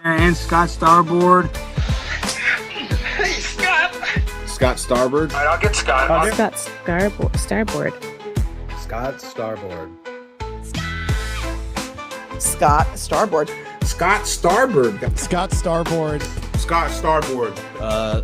And Scott Starboard. Hey, Scott. Scott Starboard. All right, I'll get Scott. Scott Starboard. Scott Starboard. Scott Starboard. Scott Starboard. Scott Starboard. Scott Starboard.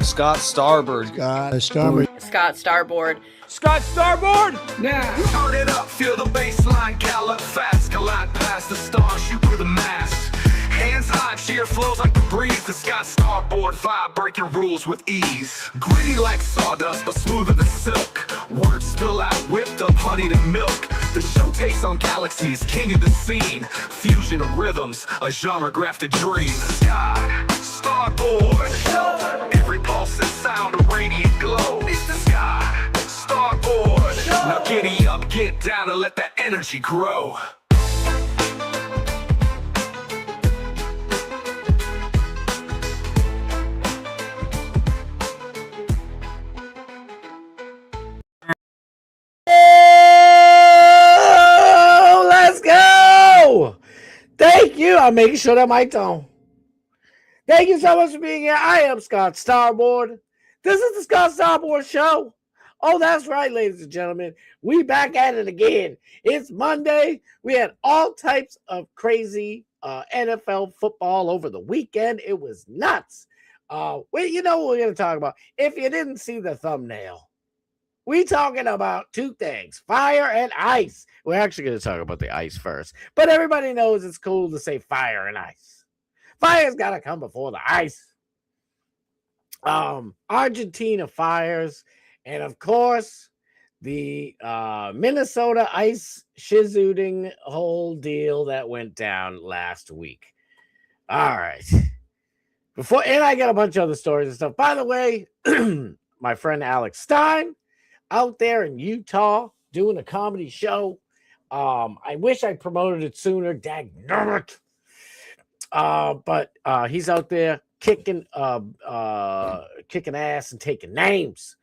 Scott Starboard. Scott Starboard. Scott Starboard. Scott Starboard! Now, turn it up, feel the baseline, gallop fast, collide past the stars, shoot through the mass. Hands high, cheer flows like the breeze. The Scott Starboard vibe, breaking rules with ease. Gritty like sawdust, but smoother than silk. Words spill out, whipped up honey to milk. The show takes on galaxies, king of the scene. Fusion of rhythms, a genre-grafted dream. Scott Starboard. Every pulse and sound, a radiant glow. It's the Scott Starboard. Now giddy up, get down, and let that energy grow. Oh, let's go! Thank you. I'm making sure that mic's on. Thank you so much for being here. I am Scott Starboard. This is the Scott Starboard Show. Oh, that's right, ladies and gentlemen. We back at it again. It's Monday. We had all types of crazy NFL football over the weekend. It was nuts. You know what we're going to talk about. If you didn't see the thumbnail, we talking about two things, fire and ice. We're actually going to talk about the ice first, but everybody knows it's cool to say fire and ice. Fire's got to come before the ice. Argentina fires, and of course, the Minnesota ice shizooting whole deal that went down last week. All right. And I got a bunch of other stories and stuff. By the way, my friend Alex Stein out there in Utah doing a comedy show. I wish I promoted it sooner. Dagnabbit. But he's out there kicking ass and taking names.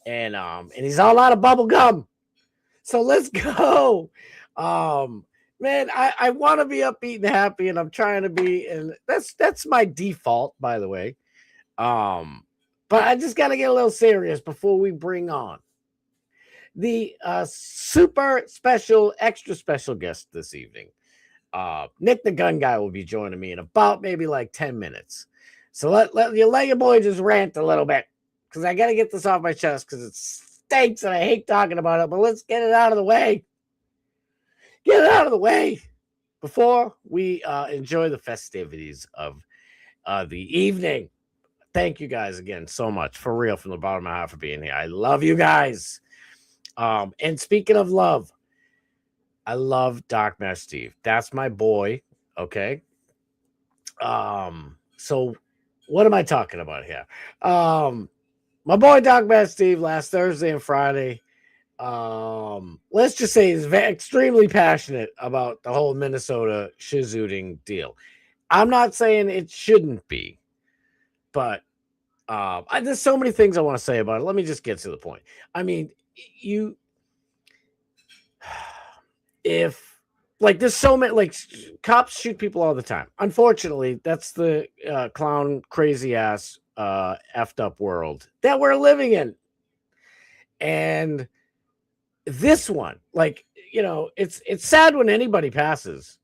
And he's all out of bubble gum. So let's go. Man, I want to be upbeat and happy, and I'm trying to be, and that's my default, by the way. But I just got to get a little serious before we bring on the super special, extra special guest this evening. Nick the Gun Guy will be joining me in about maybe like 10 minutes. So let your boy just rant a little bit, because I got to get this off my chest because it stinks and I hate talking about it, but let's get it out of the way. Get it out of the way before we enjoy the festivities of the evening. Thank you guys again so much, for real, from the bottom of my heart, for being here. I love you guys. And speaking of love, I love Dark Master Steve. That's my boy. Okay. So what am I talking about here? My boy Dark Master Steve last Thursday and Friday. Let's just say he's extremely passionate about the whole Minnesota shizooting deal. I'm not saying it shouldn't be, but there's so many things I want to say about it. Let me just get to the point. I mean, there's so many, like, cops shoot people all the time. Unfortunately, that's the clown, crazy ass, effed up world that we're living in. And this one, like, it's sad when anybody passes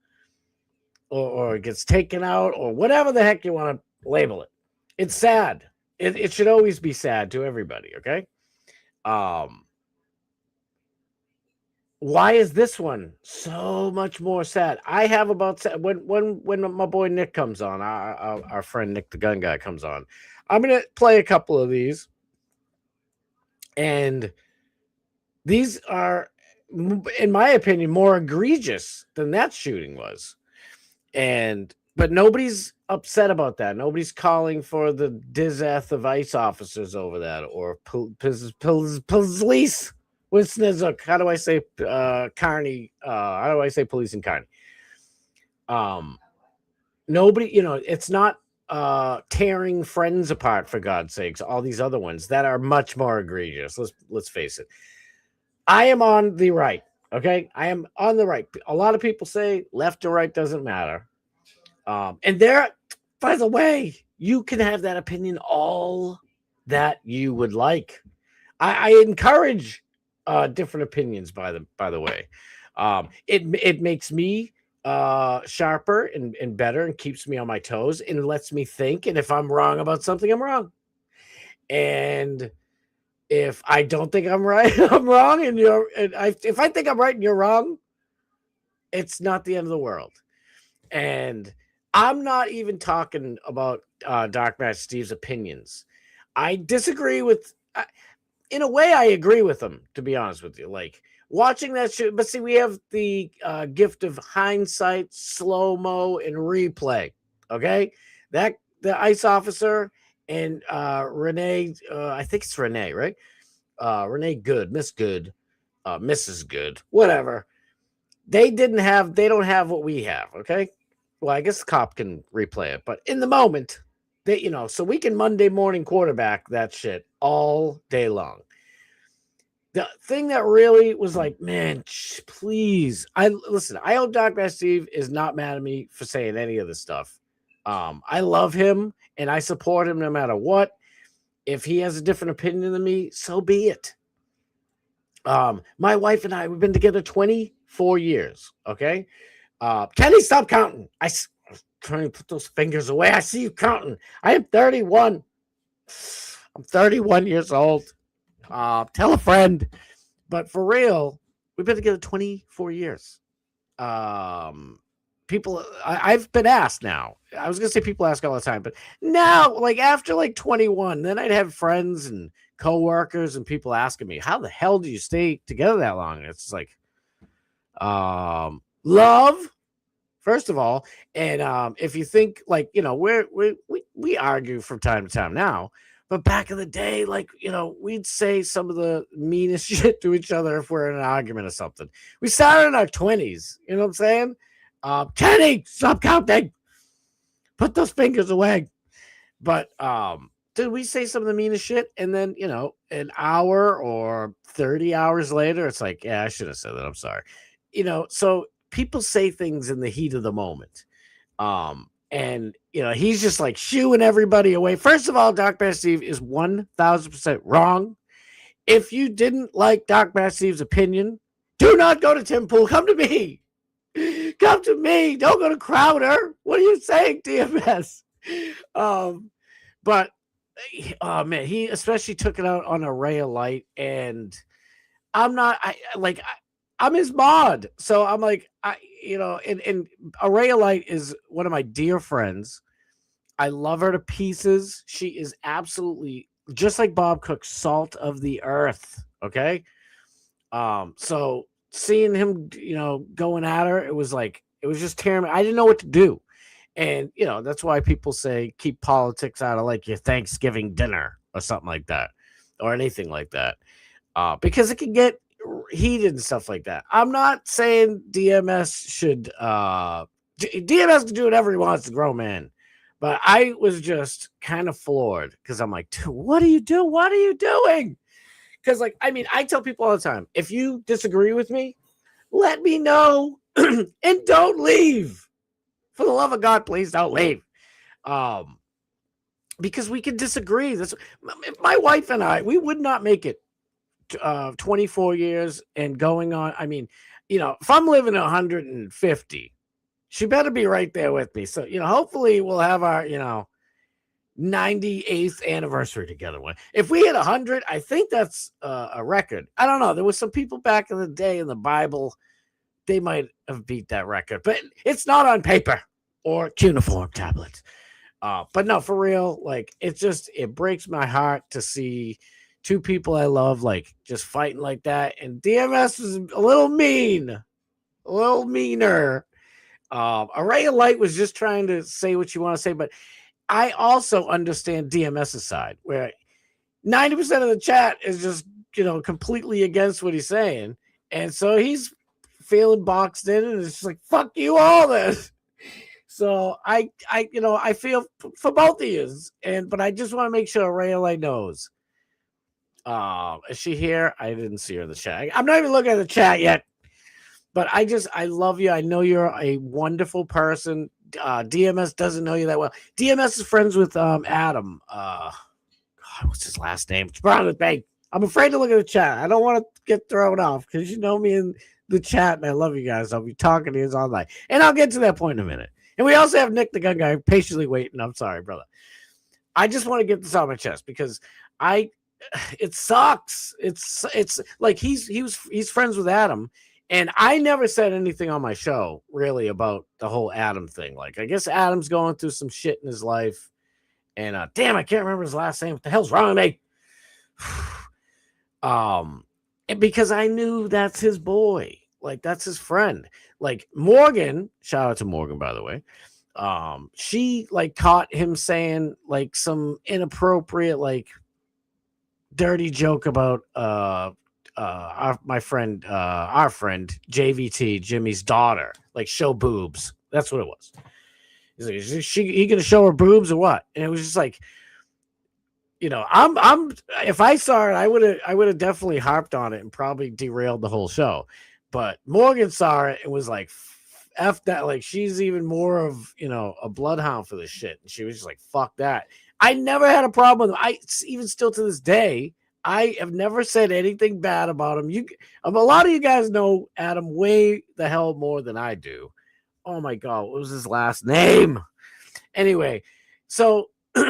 or gets taken out or whatever the heck you want to label it. It's sad. It should always be sad to everybody. Okay. Why is this one so much more sad? I have about when my boy Nick comes on, our friend Nick the Gun Guy comes on, I'm gonna play a couple of these, and these are, in my opinion, more egregious than that shooting was. But nobody's upset about that. Nobody's calling for the disath of ICE officers over that, or police. With Snizzuk, how do I say Carney? How do I say police in Carney? Nobody, it's not tearing friends apart, for God's sakes. All these other ones that are much more egregious. Let's face it. I am on the right. Okay, I am on the right. A lot of people say left or right doesn't matter. And by the way, you can have that opinion all that you would like. I encourage different opinions. By the way, it makes me sharper and better, and keeps me on my toes, and lets me think. And if I'm wrong about something, I'm wrong. And if I don't think I'm right, I'm wrong. If I think I'm right and you're wrong, it's not the end of the world. And I'm not even talking about Dark Match Steve's opinions. I disagree with, in a way, I agree with him, to be honest with you. Like, watching that shit, but see, we have the gift of hindsight, slow-mo, and replay, okay? The ICE officer and Renee, I think it's Renee, right? Renee Good, Miss Good, Mrs. Good, whatever. They don't have what we have, okay? Well, I guess the cop can replay it, but in the moment, so we can Monday morning quarterback that shit all day long. The thing that really was like, man, please, I hope Doc Bass Steve is not mad at me for saying any of this stuff. I love him and I support him no matter what. If he has a different opinion than me, so be it. My wife and I, we've been together 24 years. Okay. Kenny, stop counting. I'm trying to put those fingers away. I see you counting. I am 31. I'm 31 years old. Tell a friend. But for real, we've been together 24 years. People, I've been asked now. I was going to say people ask all the time, but now, like after like 21, then I'd have friends and coworkers and people asking me, how the hell do you stay together that long? And it's like, love, first of all. And if you think like, we argue from time to time now, but back in the day, like, we'd say some of the meanest shit to each other if we're in an argument or something. We started in our 20s. You know what I'm saying? Kenny, stop counting. Put those fingers away. But did we say some of the meanest shit? And then, an hour or 30 hours later, it's like, yeah, I should have said that. I'm sorry. So people say things in the heat of the moment. And he's just like shooing everybody away. First of all, Doc Bass Steve is 1,000% wrong. If you didn't like Doc Bass Steve's opinion, do not go to Tim Pool. Come to me. Come to me. Don't go to Crowder. What are you saying, DMS? But oh man, he especially took it out on Array of Light, and I'm his mod, so I'm like, and Array of Light is one of my dear friends. I love her to pieces. She is absolutely just like Bob Cook, salt of the earth. Okay, so seeing him, going at her, it was just tearing me. I didn't know what to do. And, that's why people say keep politics out of like your Thanksgiving dinner or something like that or anything like that. Because it can get heated and stuff like that. I'm not saying DMS should, DMS can do whatever he wants to grow, man. But I was just kind of floored because I'm like, dude, what do you do? What are you doing? Because, I tell people all the time, if you disagree with me, let me know and don't leave. For the love of God, please don't leave. Because we can disagree. My wife and I, we would not make it 24 years and going on. If I'm living 150, she better be right there with me. So, hopefully we'll have our, 98th anniversary together. If we hit 100, I think that's a record. I don't know. There was some people back in the day in the Bible, they might have beat that record, but it's not on paper or cuneiform tablets. But no, for real, it breaks my heart to see two people I love, just fighting like that. And DMS was a little mean, a little meaner. Array of Light was just trying to say what you want to say, but I also understand DMS's side, where 90% of the chat is just, completely against what he's saying. And so he's feeling boxed in, and it's just like, fuck you all this. So I feel for both of you. But I just want to make sure Array of Light knows. Is she here? I didn't see her in the chat. I'm not even looking at the chat yet. But I love you. I know you're a wonderful person. DMS doesn't know you that well. DMS is friends with Adam. God, what's his last name? It's Brown with Bank. I'm afraid to look at the chat. I don't want to get thrown off because you know me in the chat, and I love you guys. I'll be talking to you all night, and I'll get to that point in a minute. And we also have Nick the Gun Guy patiently waiting. I'm sorry, brother. I just want to get this off my chest because it sucks. It's like he's friends with Adam, and I never said anything on my show really about the whole Adam thing. Like, I guess Adam's going through some shit in his life, and damn, I can't remember his last name. What the hell's wrong with me? And because I knew that's his boy, like that's his friend. Like Morgan, shout out to Morgan, by the way. She like caught him saying like some inappropriate, like dirty joke about our friend JVT, Jimmy's daughter, like show boobs. That's what it was. He's like, is he gonna show her boobs or what? And it was just like, you know, I'm if I saw it, I would have definitely harped on it and probably derailed the whole show. But Morgan saw it and was like, F that, like she's even more of, you know, a bloodhound for this shit. And she was just like, fuck that. I never had a problem with him. I even still to this day, I have never said anything bad about him. A lot of you guys know Adam way the hell more than I do. Oh my God, what was his last name? Anyway, so I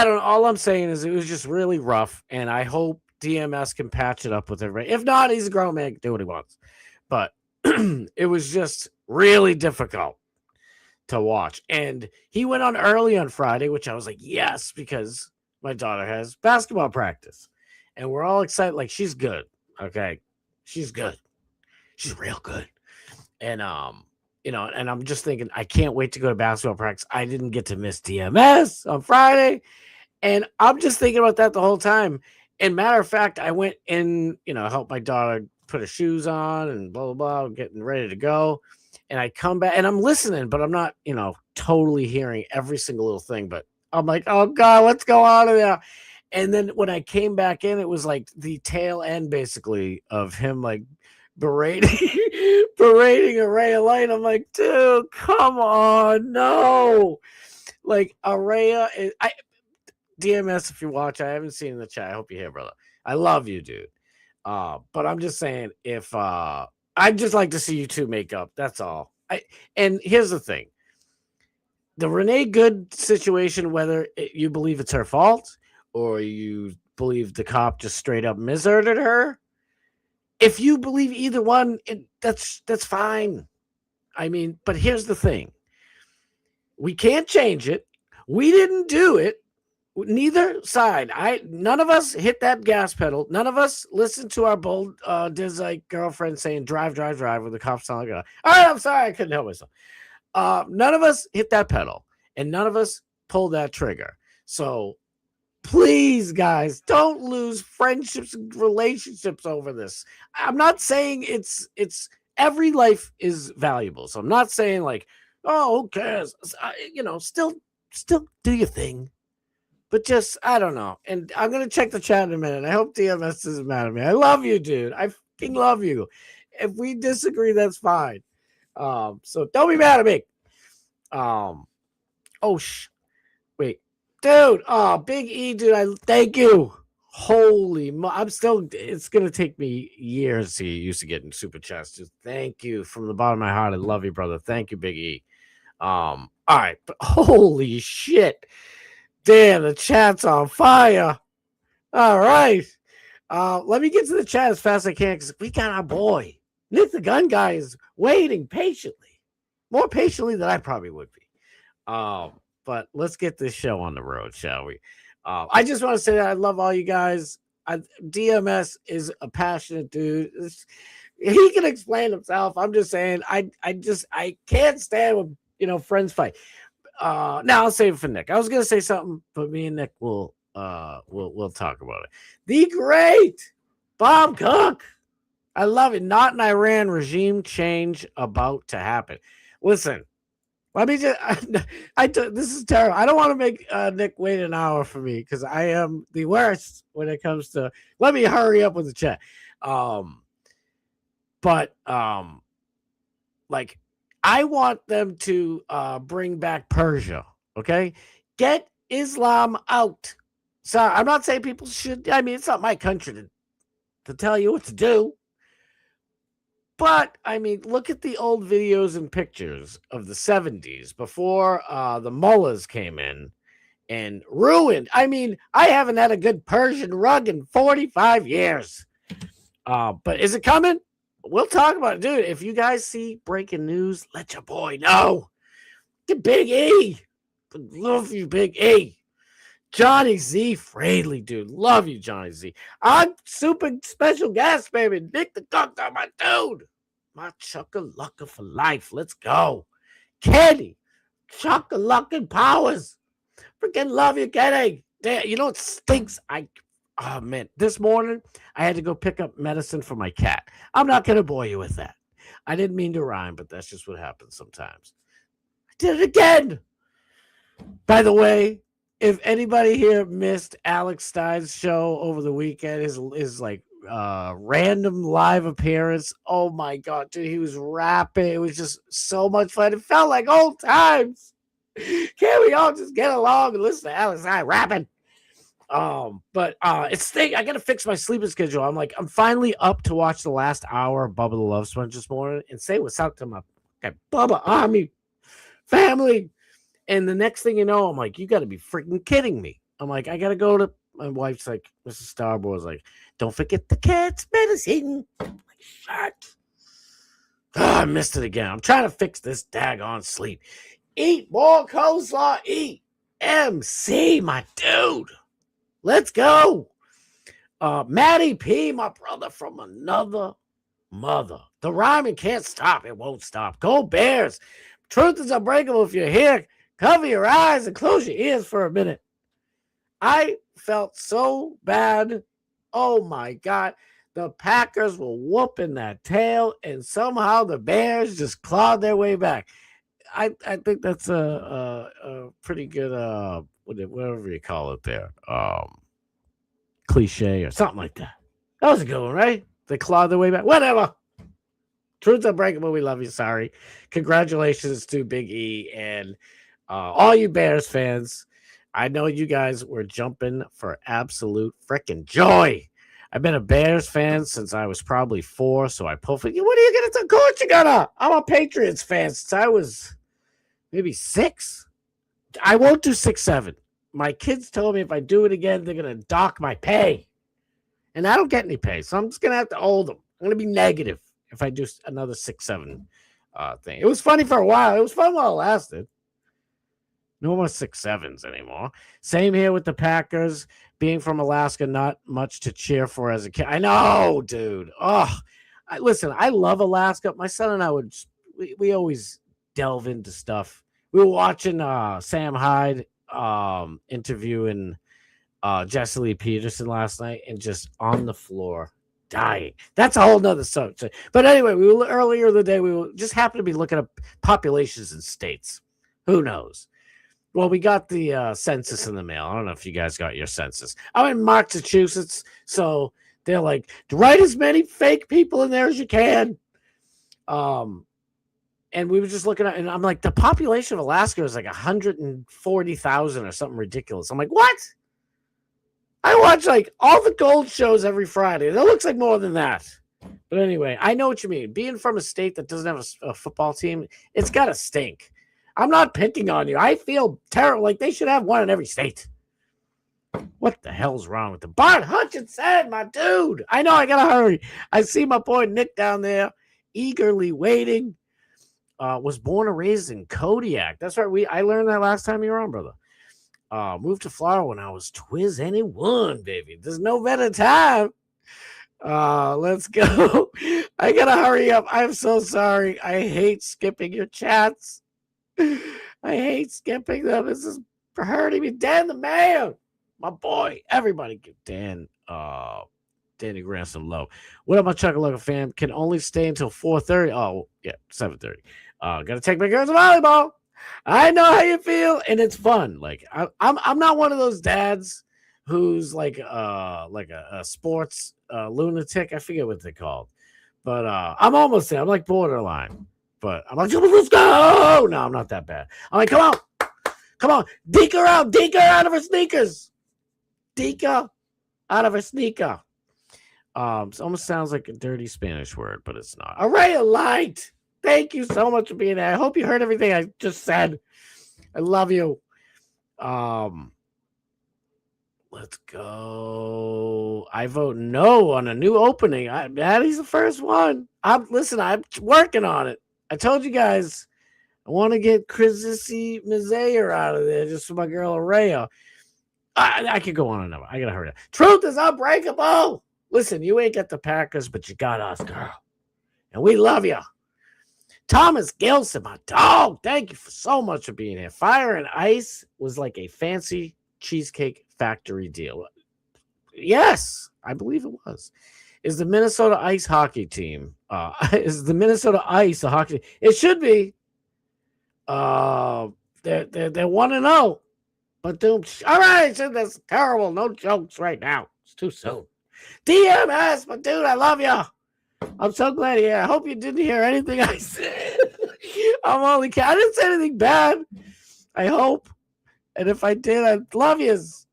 don't know. All I'm saying is it was just really rough, and I hope DMS can patch it up with everybody. If not, he's a grown man, do what he wants. But it was just really difficult to watch. And he went on early on Friday, which I was like, yes, because my daughter has basketball practice. And we're all excited. Like, she's good. Okay. She's good. She's real good. And, you know, and I'm just thinking, I can't wait to go to basketball practice. I didn't get to miss DMS on Friday. And I'm just thinking about that the whole time. And matter of fact, I went in, you know, helped my daughter put her shoes on and blah, blah, blah, getting ready to go. And I come back and I'm listening, but I'm not, you know, totally hearing every single little thing. But I'm like, oh God, what's going on in there? And then when I came back in, it was like the tail end basically of him like berating Araya Lane. I'm like, dude, come on, no. Like Araya, DMS, if you watch, I haven't seen in the chat. I hope you're here, brother. I love you, dude. But I'm just saying, if I'd just like to see you two make up. That's all. And here's the thing: the Renee Good situation, whether you believe it's her fault or you believe the cop just straight up miserdered her, if you believe either one, that's fine. I mean, but here's the thing: we can't change it. We didn't do it. Neither side. None of us hit that gas pedal. None of us listened to our bold Disney girlfriend saying drive with the cops on the gun. All right, I'm sorry, I couldn't help myself. None of us hit that pedal, and none of us pulled that trigger. So please, guys, don't lose friendships and relationships over this. I'm not saying it's every life is valuable. So I'm not saying like, oh, who cares? You know, still do your thing. But just, I don't know. And I'm going to check the chat in a minute. I hope DMS isn't mad at me. I love you, dude. I fucking love you. If we disagree, that's fine. So don't be mad at me. Wait. Dude, Big E, dude, thank you. Holy, it's going to take me years to get used to getting super chats. Just thank you from the bottom of my heart. I love you, brother. Thank you, Big E. All right. But holy shit. Damn, the chat's on fire. All right. Let me get to the chat as fast as I can because we got our boy. Nick the Gun Guy is waiting patiently. More patiently than I probably would be. But let's get this show on the road, shall we? I just want to say that I love all you guys. DMS is a passionate dude. He can explain himself. I'm just saying, I can't stand when, you know, friends fight. Now I'll save it for Nick. I was gonna say something, but me and Nick will talk about it. The great Bob Cook. I love it. Not in Iran, regime change about to happen. Listen, let me just this is terrible. I don't want to make Nick wait an hour for me because I am the worst when it comes to, let me hurry up with the chat. Like I want them to bring back Persia. Okay, get Islam out. So I'm not saying people should. I mean, it's not my country to tell you what to do. But I mean, look at the old videos and pictures of the 70s before the mullahs came in and ruined. I mean, I haven't had a good Persian rug in 45 years. But is it coming? We'll talk about it. Dude, if you guys see breaking news, let your boy know. Get Big E. Love you, Big E. Johnny Z. Fraley, dude. Love you, Johnny Z. I'm super special guest, baby. Nick the Doctor, my dude. My chucka-lucka for life. Let's go. Kenny. Chucka-luckin' Powers. Freaking love you, Kenny. Damn, you know what stinks? Oh, man. This morning, I had to go pick up medicine for my cat. I'm not going to bore you with that. I didn't mean to rhyme, but that's just what happens sometimes. I did it again. By the way, if anybody here missed Alex Stein's show over the weekend, his like random live appearance, oh my God, dude, he was rapping. It was just so much fun. It felt like old times. Can't we all just get along and listen to Alex Stein rapping? But it's I gotta fix my sleeping schedule. I'm finally up to watch the last hour of Bubba the Love Sponge this morning and say what's up to my Bubba Army family. And the next thing you know, I'm like, you gotta be freaking kidding me. I'm like, I gotta go to my wife's like, Mrs. Starboard's like, don't forget the cat's medicine. I'm like, shut. I missed it again. I'm trying to fix this daggone sleep. Eat more coleslaw. Eat. MC, my dude. Let's go. Matty P, my brother from another mother. The rhyming can't stop. It won't stop. Go Bears. Truth is unbreakable. If you're here, cover your eyes and close your ears for a minute. I felt so bad. Oh, my God. The Packers were whooping that tail, and somehow the Bears just clawed their way back. I think that's a pretty good, whatever you call it there, cliche or something like that. That was a good one, right? They clawed their way back. Whatever. Truth's unbreakable. We love you. Sorry. Congratulations to Big E and all you Bears fans. I know you guys were jumping for absolute freaking joy. I've been a Bears fan since I was probably 4, so I pull for you. What are you going to do? Of course you gonna. I'm a Patriots fan since I was maybe 6. I won't do 6, 7. My kids told me if I do it again, they're going to dock my pay. And I don't get any pay, so I'm just going to have to hold them. I'm going to be negative if I do another 6, 7 thing. It was funny for a while. It was fun while it lasted. No more 6, 7s anymore. Same here with the Packers. Being from Alaska, not much to cheer for as a kid. I know, dude. Oh, listen, I love Alaska. My son and I we always delve into stuff. We were watching Sam Hyde interviewing Jesse Lee Peterson last night and just on the floor dying. That's a whole nother subject. But anyway, earlier in the day, we just happened to be looking at populations in states. Who knows? Well, we got the census in the mail. I don't know if you guys got your census. I'm in Massachusetts, so they're like, write as many fake people in there as you can. And we were just looking at, and I'm like, the population of Alaska is like 140,000 or something ridiculous. I'm like, what? I watch like all the gold shows every Friday. That looks like more than that. But anyway, I know what you mean. Being from a state that doesn't have a football team, it's got to stink. I'm not picking on you. I feel terrible. Like they should have one in every state. What the hell's wrong with them? Bart Hutchinson, my dude. I know I got to hurry. I see my boy Nick down there eagerly waiting. Was born and raised in Kodiak. That's right. I learned that last time you were on, brother. Moved to Florida when I was 21, baby. There's no better time. Let's go. I got to hurry up. I'm so sorry. I hate skipping your chats. I hate skipping them. This is hurting me. Dan the man, my boy. Everybody give Dan Danny Grant some love. What up, my Chuckalugga fam? Can only stay until 4:30. Oh, yeah, 7:30. Gotta take my girls to volleyball. I know how you feel, and it's fun. Like I'm not one of those dads who's like a sports lunatic. I forget what they're called, but I'm almost there. I'm like borderline. but I'm like, let's go. No, I'm not that bad. I'm like, come on, deke her out of her sneakers. Deke her out of her sneaker. It almost sounds like a dirty Spanish word, but it's not. Array Light, thank you so much for being there. I hope you heard everything I just said. I love you. Let's go. I vote no on a new opening. Maddie's the first one. I'm working on it. I told you guys I want to get Chrissy Mazayer out of there just for my girl Araya. I could go on and on. I gotta hurry up. Truth is unbreakable. Listen, you ain't got the Packers, but you got us, girl. And we love you. Thomas Gilson, my dog. Thank you so much for being here. Fire and Ice was like a fancy Cheesecake Factory deal. Yes, I believe it was. Is the Minnesota Ice hockey team? Is the Minnesota Ice a hockey team? It should be. They're 1-0. But all right, so that's terrible. No jokes right now. It's too soon. DMS, but dude, I love you. I'm so glad you're here. I hope you didn't hear anything I said. I didn't say anything bad. I hope. And if I did, I love yous.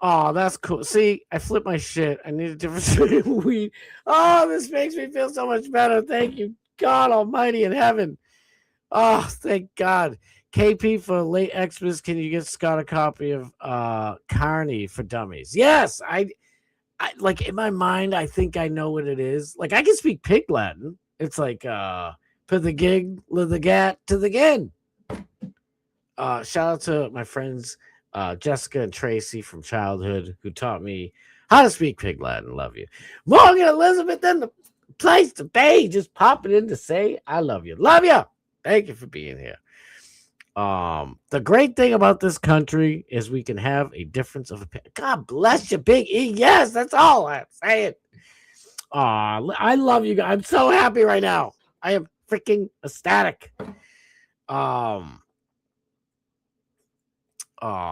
Oh, that's cool. See, I flipped my shit. I need a different weed. Oh, this makes me feel so much better. Thank you, God Almighty in heaven. Oh, thank God. KP for late Xmas. Can you get Scott a copy of Carney for Dummies? Yes, I like in my mind. I think I know what it is. Like I can speak Pig Latin. It's like put the gig, live the gat to the gin. Shout out to my friends Jessica and Tracy from childhood who taught me how to speak Pig Latin. Love you. Morgan Elizabeth in the place to be. Just popping in to say I love you. Love you. Thank you for being here. The great thing about this country is we can have a difference of opinion. God bless you, Big E. Yes, that's all I'm saying. I love you guys. I'm so happy right now. I am freaking ecstatic.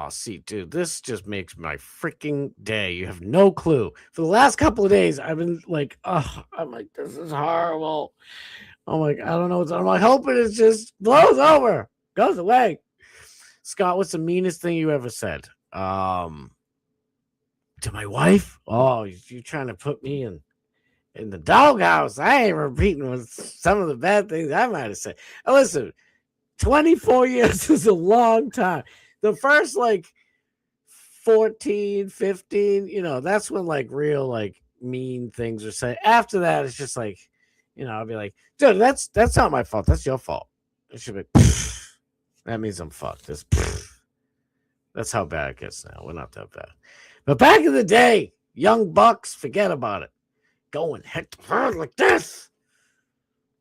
See, dude, this just makes my freaking day. You have no clue. For the last couple of days, I've been like, I'm like, this is horrible. I'm like, I don't know what's. I'm like, hoping it just blows over, goes away. Scott, what's the meanest thing you ever said? To my wife? Oh, you trying to put me in the doghouse? I ain't repeating with some of the bad things I might have said. Now, listen, 24 years is a long time. The first like 14, 15, that's when like real like mean things are said. After that, it's just like, I'll be like, dude, that's not my fault. That's your fault. It should be. That means I'm fucked. That's how bad it gets now. We're not that bad. But back in the day, young bucks, forget about it. Going head to head like this.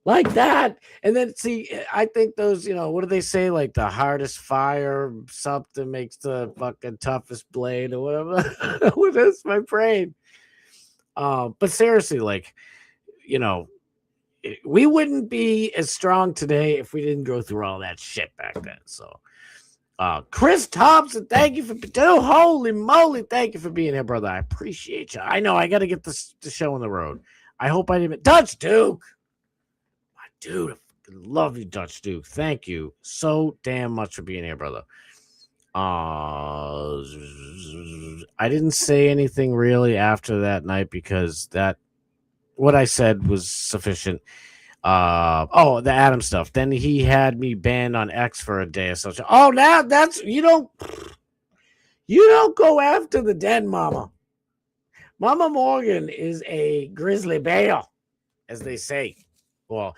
Like that. And then, see, I think those, what do they say? Like the hardest fire, something makes the fucking toughest blade or whatever. With this, my brain. But seriously, like, we wouldn't be as strong today if we didn't go through all that shit back then. So, Chris Thompson, thank you for holy moly, thank you for being here, brother. I appreciate you. I know I got to get the show on the road. I hope I didn't. Dutch Duke, my dude, I love you, Dutch Duke. Thank you so damn much for being here, brother. I didn't say anything really after that night because what I said was sufficient. The Adam stuff. Then he had me banned on X for a day or so. Oh, now that's you don't go after the dead mama. Mama Morgan is a grizzly bear, as they say. Well,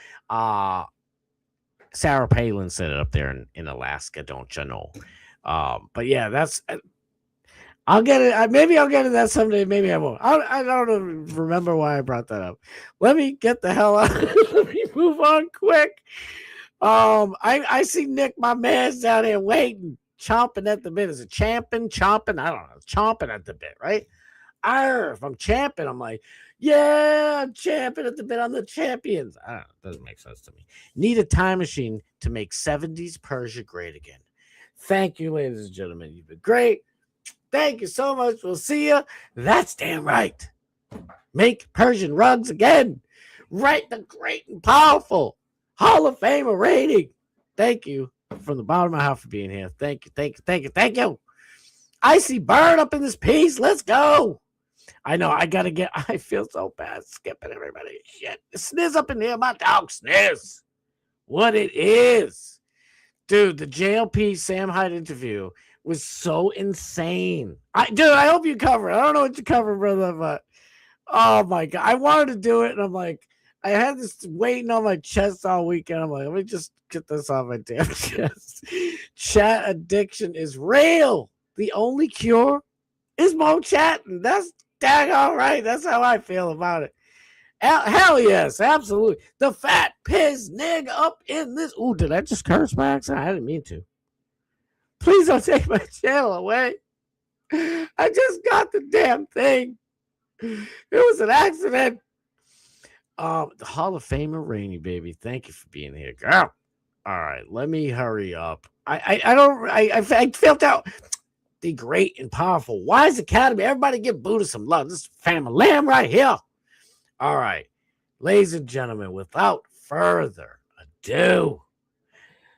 Sarah Palin said it up there in Alaska, don't you know? But yeah, that's. I'll get it. Maybe I'll get it that someday. Maybe I won't. I don't remember why I brought that up. Let me get the hell out. Let me move on quick. I see Nick, my man's down there waiting, chomping at the bit. Is it chomping? I don't know. Chomping at the bit, right? If I'm champing, I'm like, yeah, I'm champing at the bit. I'm the champions. I don't know. It doesn't make sense to me. Need a time machine to make 70s Persia great again. Thank you, ladies and gentlemen. You've been great. Thank you so much. We'll see you. That's damn right. Make Persian rugs again. Right, the great and powerful Hall of Famer rating. Thank you from the bottom of my heart for being here. Thank you. Icy Bird up in this piece. Let's go. I know I feel so bad skipping everybody. Shit. Sniz up in here, my dog Sniz. What it is. Dude, the JLP Sam Hyde interview was so insane. I hope you cover it. I don't know what you cover, brother, but oh my God. I wanted to do it, and I'm like, I had this waiting on my chest all weekend. I'm like, let me just get this off my damn chest. Chat addiction is real. The only cure is more chatting. That's dang all right. That's how I feel about it. Hell yes, absolutely. The fat piss nigga up in this. Ooh, did I just curse by accident? I didn't mean to. Please don't take my channel away. I just got the damn thing. It was an accident. The Hall of Famer Rainy, baby. Thank you for being here, girl. All right, let me hurry up. I felt out. The great and powerful Wise Academy. Everybody give Buddha some love. This is family lamb right here. All right, ladies and gentlemen, without further ado,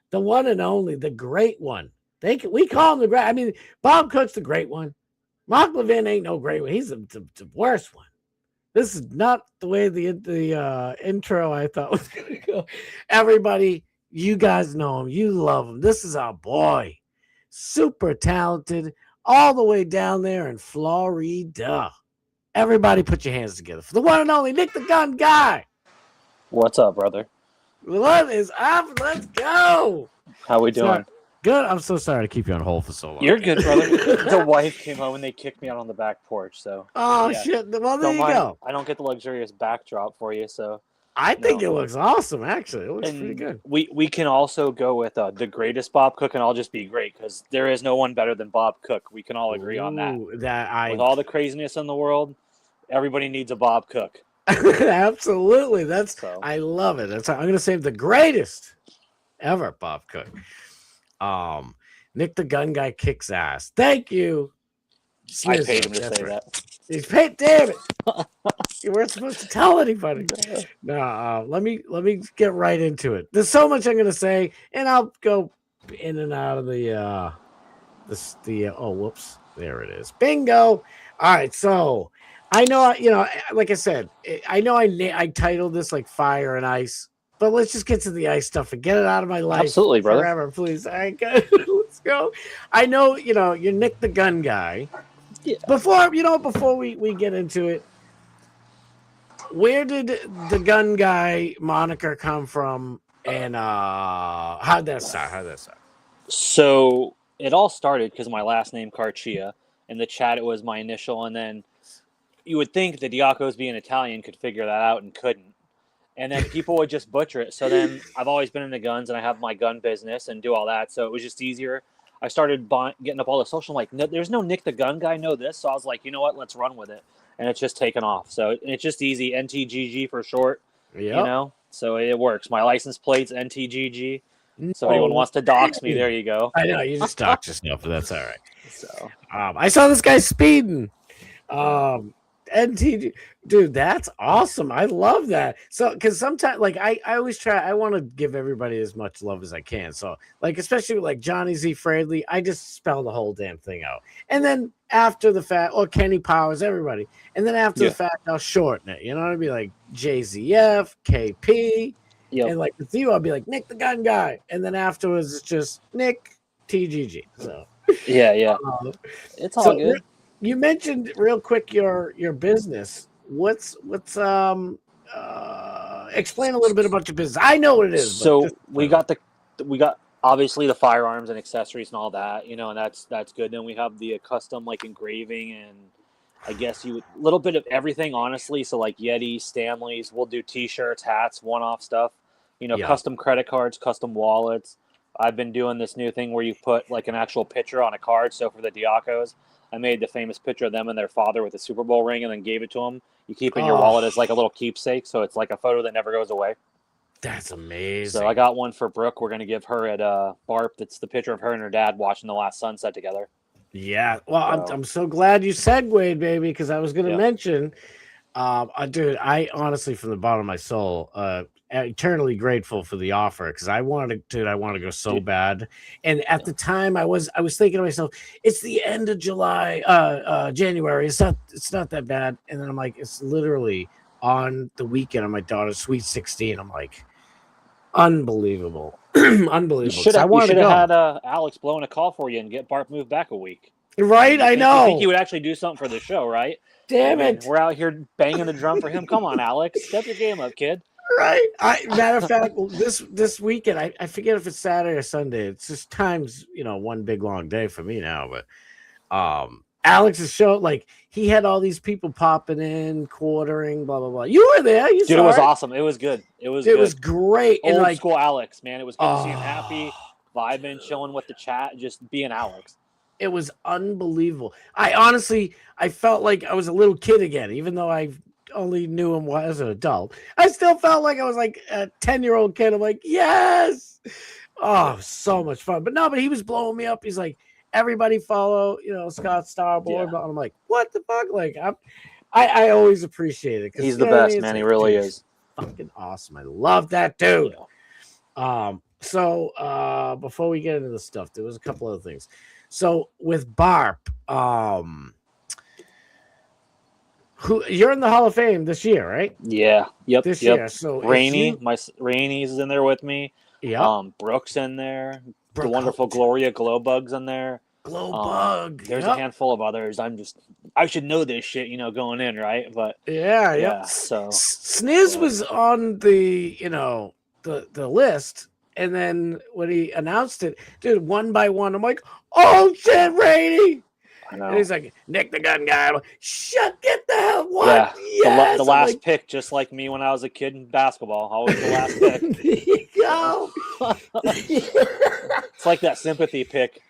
the one and only, the great one. We call him the great. I mean, Bob Cook's the great one. Mark Levin ain't no great one. He's the worst one. This is not the way the intro I thought was going to go. Everybody, you guys know him. You love him. This is our boy. Super talented, all the way down there in Florida. Everybody put your hands together for the one and only Nick the Gun Guy. What's up, brother? What is up? Let's go. How we doing? Good. I'm so sorry to keep you on hold for so long. You're good, brother. The wife came home and they kicked me out on the back porch. So. Oh yeah. Shit! Well, there you go. I don't get the luxurious backdrop for you, so. I think it looks awesome. Actually, it looks pretty good. We can also go with the greatest Bob Cook, and I'll just be great because there is no one better than Bob Cook. We can all agree on that. With all the craziness in the world, everybody needs a Bob Cook. Absolutely, I love it. I'm going to say the greatest ever, Bob Cook. Nick the Gun Guy kicks ass. Thank you. I paid him to say that. He's paid. Damn it! You weren't supposed to tell anybody. No, let me get right into it. There's so much I'm going to say, and I'll go in and out of the oh, whoops, there it is. Bingo. All right, so I know, like I said, I know I titled this like Fire and Ice, but let's just get to the ice stuff and get it out of my life. Absolutely, brother. Forever, please. All right, good. Let's go. I know, you're Nick the Gun Guy. Yeah. Before we get into it, where did the Gun Guy moniker come from, and how'd that start? So it all started because my last name Carcia. In the chat, it was my initial, and then you would think that Diacos being Italian could figure that out and couldn't. And then people would just butcher it. So then I've always been into guns, and I have my gun business and do all that. So it was just easier. I started getting up all the social. I'm like, no, there's no Nick the Gun Guy, know this. So I was like, you know what? Let's run with it. And it's just taken off. So it's just easy. NTGG for short. Yep. So it works. My license plate's NTGG. So if anyone wants to dox me, there you go. I know, you just dox yourself, but that's all right. So I saw this guy speeding. NTG, dude, that's awesome. I love that. So because sometimes, like, I always try, I want to give everybody as much love as I can. So, like, especially with like Johnny Z Fradley, I just spell the whole damn thing out. And then after the fact, or Kenny Powers, everybody. And then after the fact, I'll shorten it. You know, I'd be like JZF, KP. Yep. And like with you, I'll be like Nick the Gun Guy. And then afterwards, it's just Nick TGG. So yeah. It's all good. You mentioned real quick your business. What's explain a little bit about your business. I know what it is. So we got obviously the firearms and accessories and all that, and that's good. Then we have the custom like engraving and I guess a little bit of everything, honestly. So like Yeti, Stanley's, we'll do T-shirts, hats, one-off stuff. Custom credit cards, custom wallets. I've been doing this new thing where you put like an actual picture on a card. So for the Diacos, I made the famous picture of them and their father with a Super Bowl ring and then gave it to them. You keep it in your wallet as like a little keepsake. So it's like a photo that never goes away. That's amazing. So I got one for Brooke. We're going to give her at BARP. That's the picture of her and her dad watching the last sunset together. Yeah. Well, I'm so glad you segued, baby, because I was going to mention Dude, I honestly, from the bottom of my soul, eternally grateful for the offer because I wanted to go so bad. And at the time, I was thinking to myself, it's the end of July, January. It's not that bad. And then I'm like, it's literally on the weekend of my daughter's sweet 16. I'm like, unbelievable, unbelievable. You should have had Alex blowing a call for you and get Bart moved back a week. Right, I know. You think he would actually do something for the show, right? Damn it! We're out here banging the drum for him. Come on, Alex, step your game up, kid. Right. Matter of fact, this weekend, I forget if it's Saturday or Sunday. It's just times, one big long day for me now. But Alex's show, like he had all these people popping in, quartering, blah blah blah. You were there, dude. It was awesome. It was good. It was great. Old and school Alex, man. It was good to see him happy, vibing, chilling with the chat, just being Alex. It was unbelievable. I felt like I was a little kid again, even though I only knew him as an adult. I still felt like I was like a 10-year-old kid. I'm like, yes. Oh, so much fun. But he was blowing me up. He's like, everybody follow, Scott Starboard. Yeah. I'm like, what the fuck? Like, I always appreciate it. He's the best, man. He really is. Fucking awesome. I love that dude. Yeah. So before we get into the stuff, there was a couple other things. So with Barp, who you're in the Hall of Fame this year, right? Yeah. Yep. This year. So Rainy's in there with me. Yeah. Brooks in there. The wonderful Gloria Glowbug's in there. Glowbug. There's a handful of others. I should know this shit, going in, right? But yeah. So Sniz was on the the list. And then when he announced it, dude, one by one, I'm like, oh shit, Rainey. I know. And he's like, Nick the gun guy. I'm like, get the hell. What? Yeah. Yes! The last pick, just like me when I was a kid in basketball. Always the last pick. There you go. It's like that sympathy pick.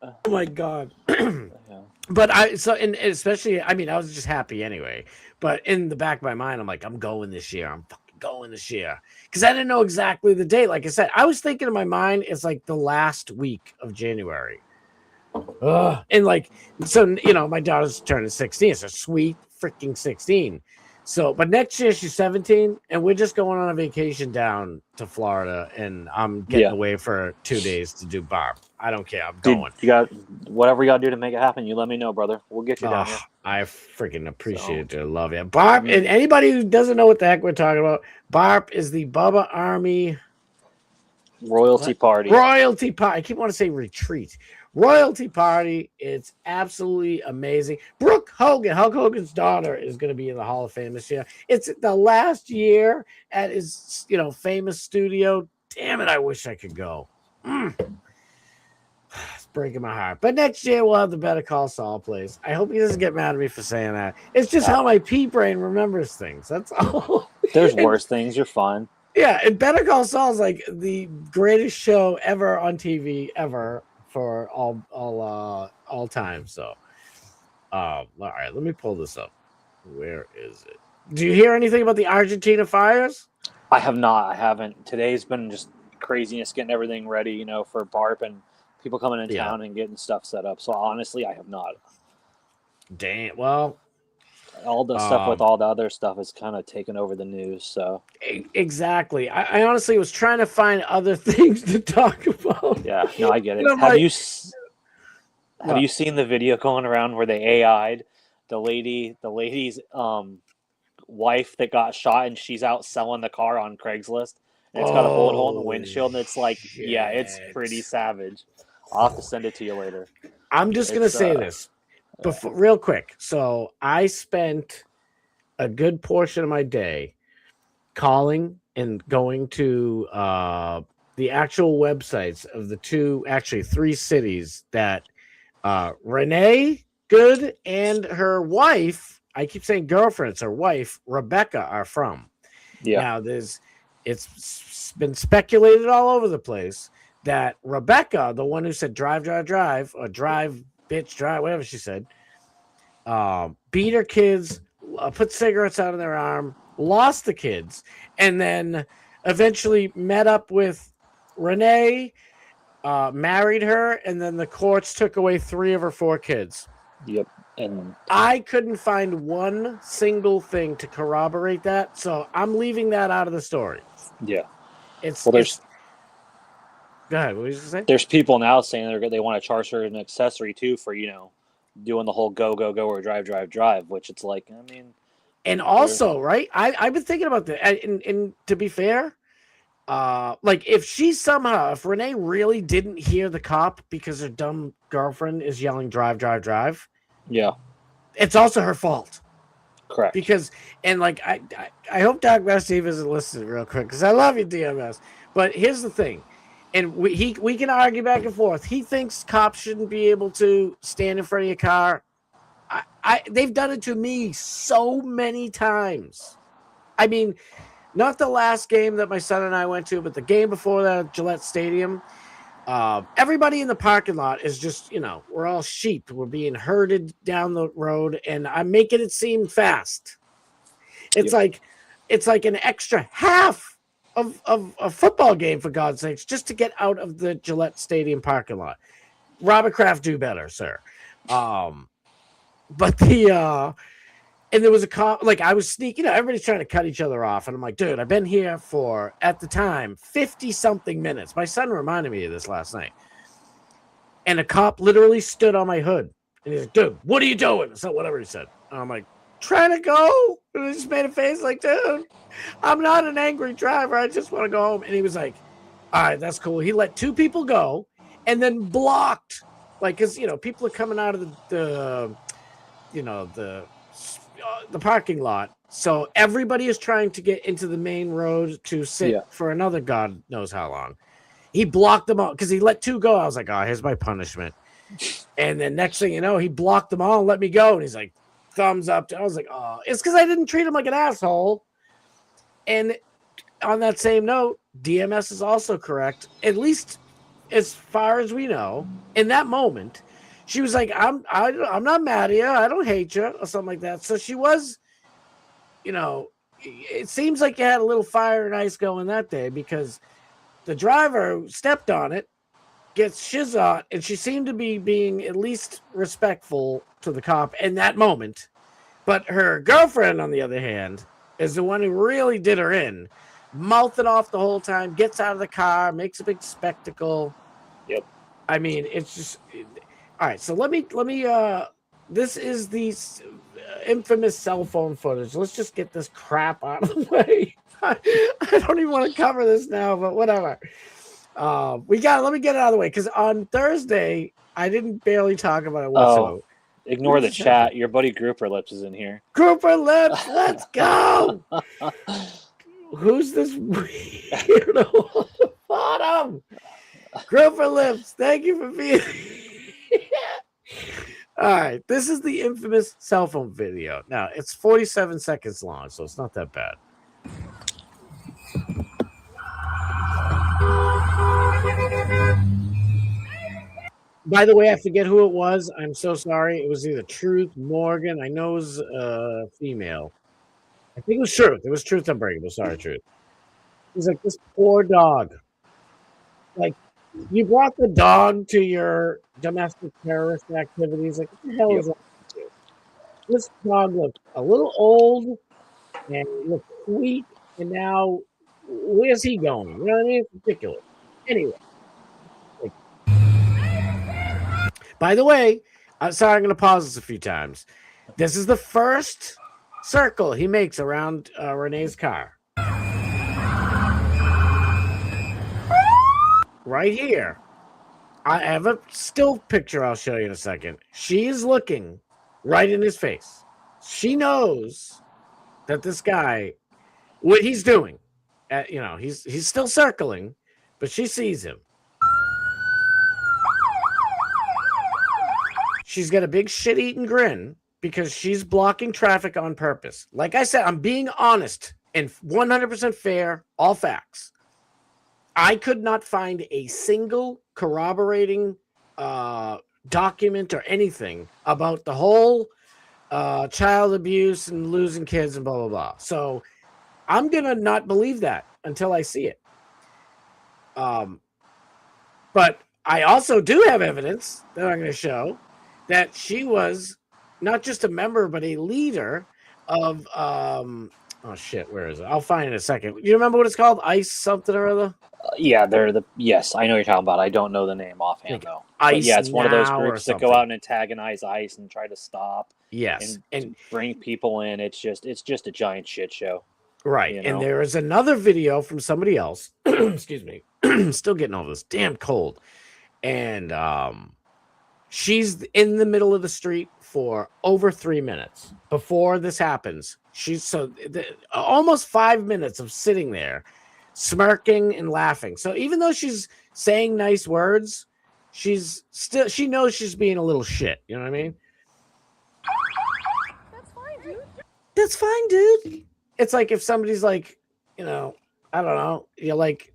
Oh my God. But especially, I was just happy anyway. But in the back of my mind, I'm like, I'm going this year. I'm fucking going this year. Because I didn't know exactly the date. Like I said, I was thinking in my mind, it's like the last week of January. And like, so, my daughter's turning 16. It's a sweet freaking 16. So, but next year she's 17 and we're just going on a vacation down to Florida and I'm getting away for 2 days to do Barb. I don't care. I'm going. You got whatever you got to do to make it happen. You let me know, brother. We'll get you down here. I freaking appreciate it. I love you. Barb, and anybody who doesn't know what the heck we're talking about, Barb is the Bubba Army Royalty Party. Royalty Party. I keep wanting to say retreat. Royalty Party. It's absolutely amazing. Brooke Hogan, Hulk Hogan's daughter, is going to be in the Hall of Fame this year. It's the last year at his, famous studio. Damn it, I wish I could go. It's breaking my heart. But next year we'll have the Better Call Saul place. I hope he doesn't get mad at me for saying that. It's just how my pea brain remembers things. That's all. There's worse things. You're fine. Yeah, and Better Call Saul is like the greatest show ever on TV ever for all time. So, all right, let me pull this up. Where is it? Do you hear anything about the Argentina fires? I have not. I haven't. Today's been just craziness, getting everything ready, for Barp and people coming in town and getting stuff set up. So honestly, I have not. Damn. Well, all the stuff with all the other stuff is kind of taken over the news. So exactly. I honestly was trying to find other things to talk about. Yeah, no, I get it. Have you seen the video going around where they AI'd the lady's wife that got shot and she's out selling the car on Craigslist? And it's got a bullet hole in the windshield, and it's like, yeah, it's pretty savage. I'll have to send it to you later. I'm just going to say this real quick. So I spent a good portion of my day calling and going to the actual websites of the three cities that Renee Good and her wife, I keep saying girlfriend, it's her wife, Rebecca, are from. Yeah. Now, it's been speculated all over the place that Rebecca, the one who said drive, or drive, bitch, drive, whatever she said, beat her kids, put cigarettes out of their arm, lost the kids, and then eventually met up with Renee, married her, and then the courts took away 3 of her 4 kids. Yep. And I couldn't find one single thing to corroborate that, so I'm leaving that out of the story. yeah, It's well, there's go ahead. What were you going to say? there's people now saying they want to charge her an accessory too for doing the whole go go go or drive drive drive, which it's like, I mean, And also, right? I've been thinking about that. And to be fair, like if Renee really didn't hear the cop because her dumb girlfriend is yelling drive drive drive, yeah, it's also her fault. correct. Because like I hope Doc Steve isn't listening real quick because I love you, DMS. But here's the thing, and we can argue back and forth. He thinks cops shouldn't be able to stand in front of your car. They've done it to me so many times. I mean, not the last game that my son and I went to, but the game before that at Gillette Stadium. Everybody in the parking lot is just, we're all sheep. We're being herded down the road, and I'm making it seem fast. It's like an extra half of a football game, for God's sakes, just to get out of the Gillette Stadium parking lot. Robert Kraft, do better, sir. But and there was a cop, like I was sneaking, everybody's trying to cut each other off. And I'm like, dude, I've been here for, at the time, 50 something minutes. My son reminded me of this last night. And a cop literally stood on my hood. And he's like, dude, what are you doing? So whatever he said. And I'm like, trying to go. And he just made a face like, dude, I'm not an angry driver. I just want to go home. And he was like, all right, that's cool. He let two people go and then blocked, like, because, people are coming out of the parking lot, so everybody is trying to get into the main road to sit for another God knows how long. He blocked them all because he let two go. I was like, oh, here's my punishment. And then next thing you know, he blocked them all and let me go. And he's like, thumbs up. I was like, oh, it's because I didn't treat him like an asshole. And on that same note, DMS is also correct, at least as far as we know. In that moment, she was like, I'm not mad at you. I don't hate you, or something like that. So she was, it seems like you had a little fire and ice going that day because the driver stepped on it, gets shiz on, and she seemed to be being at least respectful to the cop in that moment. But her girlfriend, on the other hand, is the one who really did her in, mouthed it off the whole time, gets out of the car, makes a big spectacle. Yep. I mean, it's just... All right, so let me. This is the infamous cell phone footage. Let's just get this crap out of the way. I don't even want to cover this now, but whatever. Let me get it out of the way because on Thursday I didn't barely talk about it whatsoever. Ignore the chat. Your buddy Grouper Lips is in here. Grouper Lips, let's go. Who's this weirdo on the bottom? Grouper Lips, thank you for being. All right, this is the infamous cell phone video. Now, it's 47 seconds long, so it's not that bad. By the way, I forget who it was. I'm so sorry. It was either Truth, Morgan. I know it was female. I think it was Truth. It was Truth Unbreakable. Sorry, Truth. He's like, this poor dog. Like, you brought the dog to your domestic terrorist activities. Like, what the hell is that? This dog looked a little old and looked sweet, and now where's he going? You know what I mean? It's ridiculous. Anyway. By the way, I'm sorry, I'm going to pause this a few times. This is the first circle he makes around Renee's car. Right here. I have a still picture I'll show you in a second. She is looking right in his face. She knows that this guy, what he's doing, he's still circling, but she sees him. She's got a big shit-eating grin because she's blocking traffic on purpose. Like I said, I'm being honest and 100% fair, all facts. I could not find a single corroborating document or anything about the whole child abuse and losing kids and blah, blah, blah. So I'm going to not believe that until I see it. But I also do have evidence that I'm going to show that she was not just a member, but a leader of oh shit, where is it? I'll find it in a second. You remember what it's called? Ice something or other? Yeah, they're the yes, I know what you're talking about. I don't know the name offhand Like though. Ice But yeah, it's one of those Now or groups that go something. out and antagonize ICE and try to stop Yes, and bring people in. It's just a giant shit show. right. You And know? there is another video from somebody else. Excuse me. Still getting over this damn cold. And she's in the middle of the street for over 3 minutes before this happens. She's almost 5 minutes of sitting there smirking and laughing. So even though she's saying nice words, she knows she's being a little shit. You know what I mean? That's fine, dude. It's like if somebody's like, I don't know, you like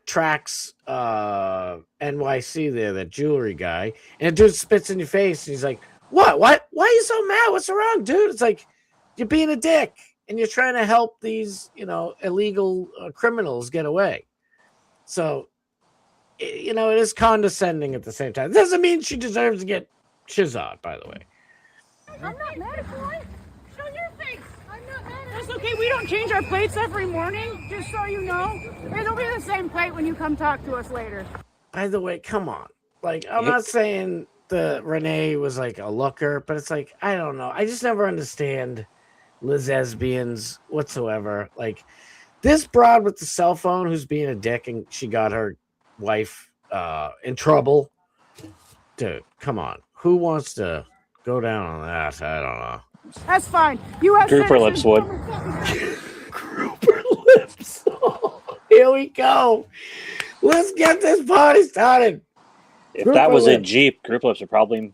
tracks NYC there, that jewelry guy, and a dude spits in your face and he's like, what? Why are you so mad? What's wrong, dude? It's like you're being a dick and you're trying to help these, illegal criminals get away. So, it is condescending at the same time. It doesn't mean she deserves to get chizzed, by the way. I'm not mad at you. Show your face. I'm not mad at you. That's okay. We don't change our plates every morning, just so you know. It'll be the same plate when you come talk to us later. By the way, come on. Like, I'm not saying the Renee was like a looker, but it's like, I don't know. I just never understand lesbians whatsoever. Like, this broad with the cell phone who's being a dick and she got her wife in trouble. Dude, come on. Who wants to go down on that? I don't know. That's fine. You have Grouper lips would. Grouper lips. Oh, here we go. Let's get this party started. If Grouper that was lips. a Jeep, Group Lips would probably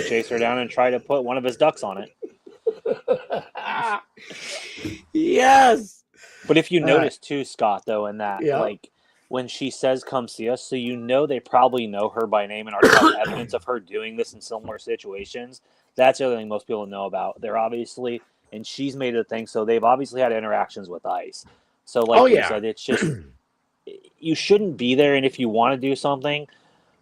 chase her down and try to put one of his ducks on it. Yes. But if you All notice too, Scott, though, in that, Yeah. like, when she says come see us, so they probably know her by name and already have evidence of her doing this in similar situations. That's the other thing most people know about. They're obviously, and she's made it a thing, so they've obviously had interactions with ICE. So like you said, it's just, you shouldn't be there, and if you want to do something,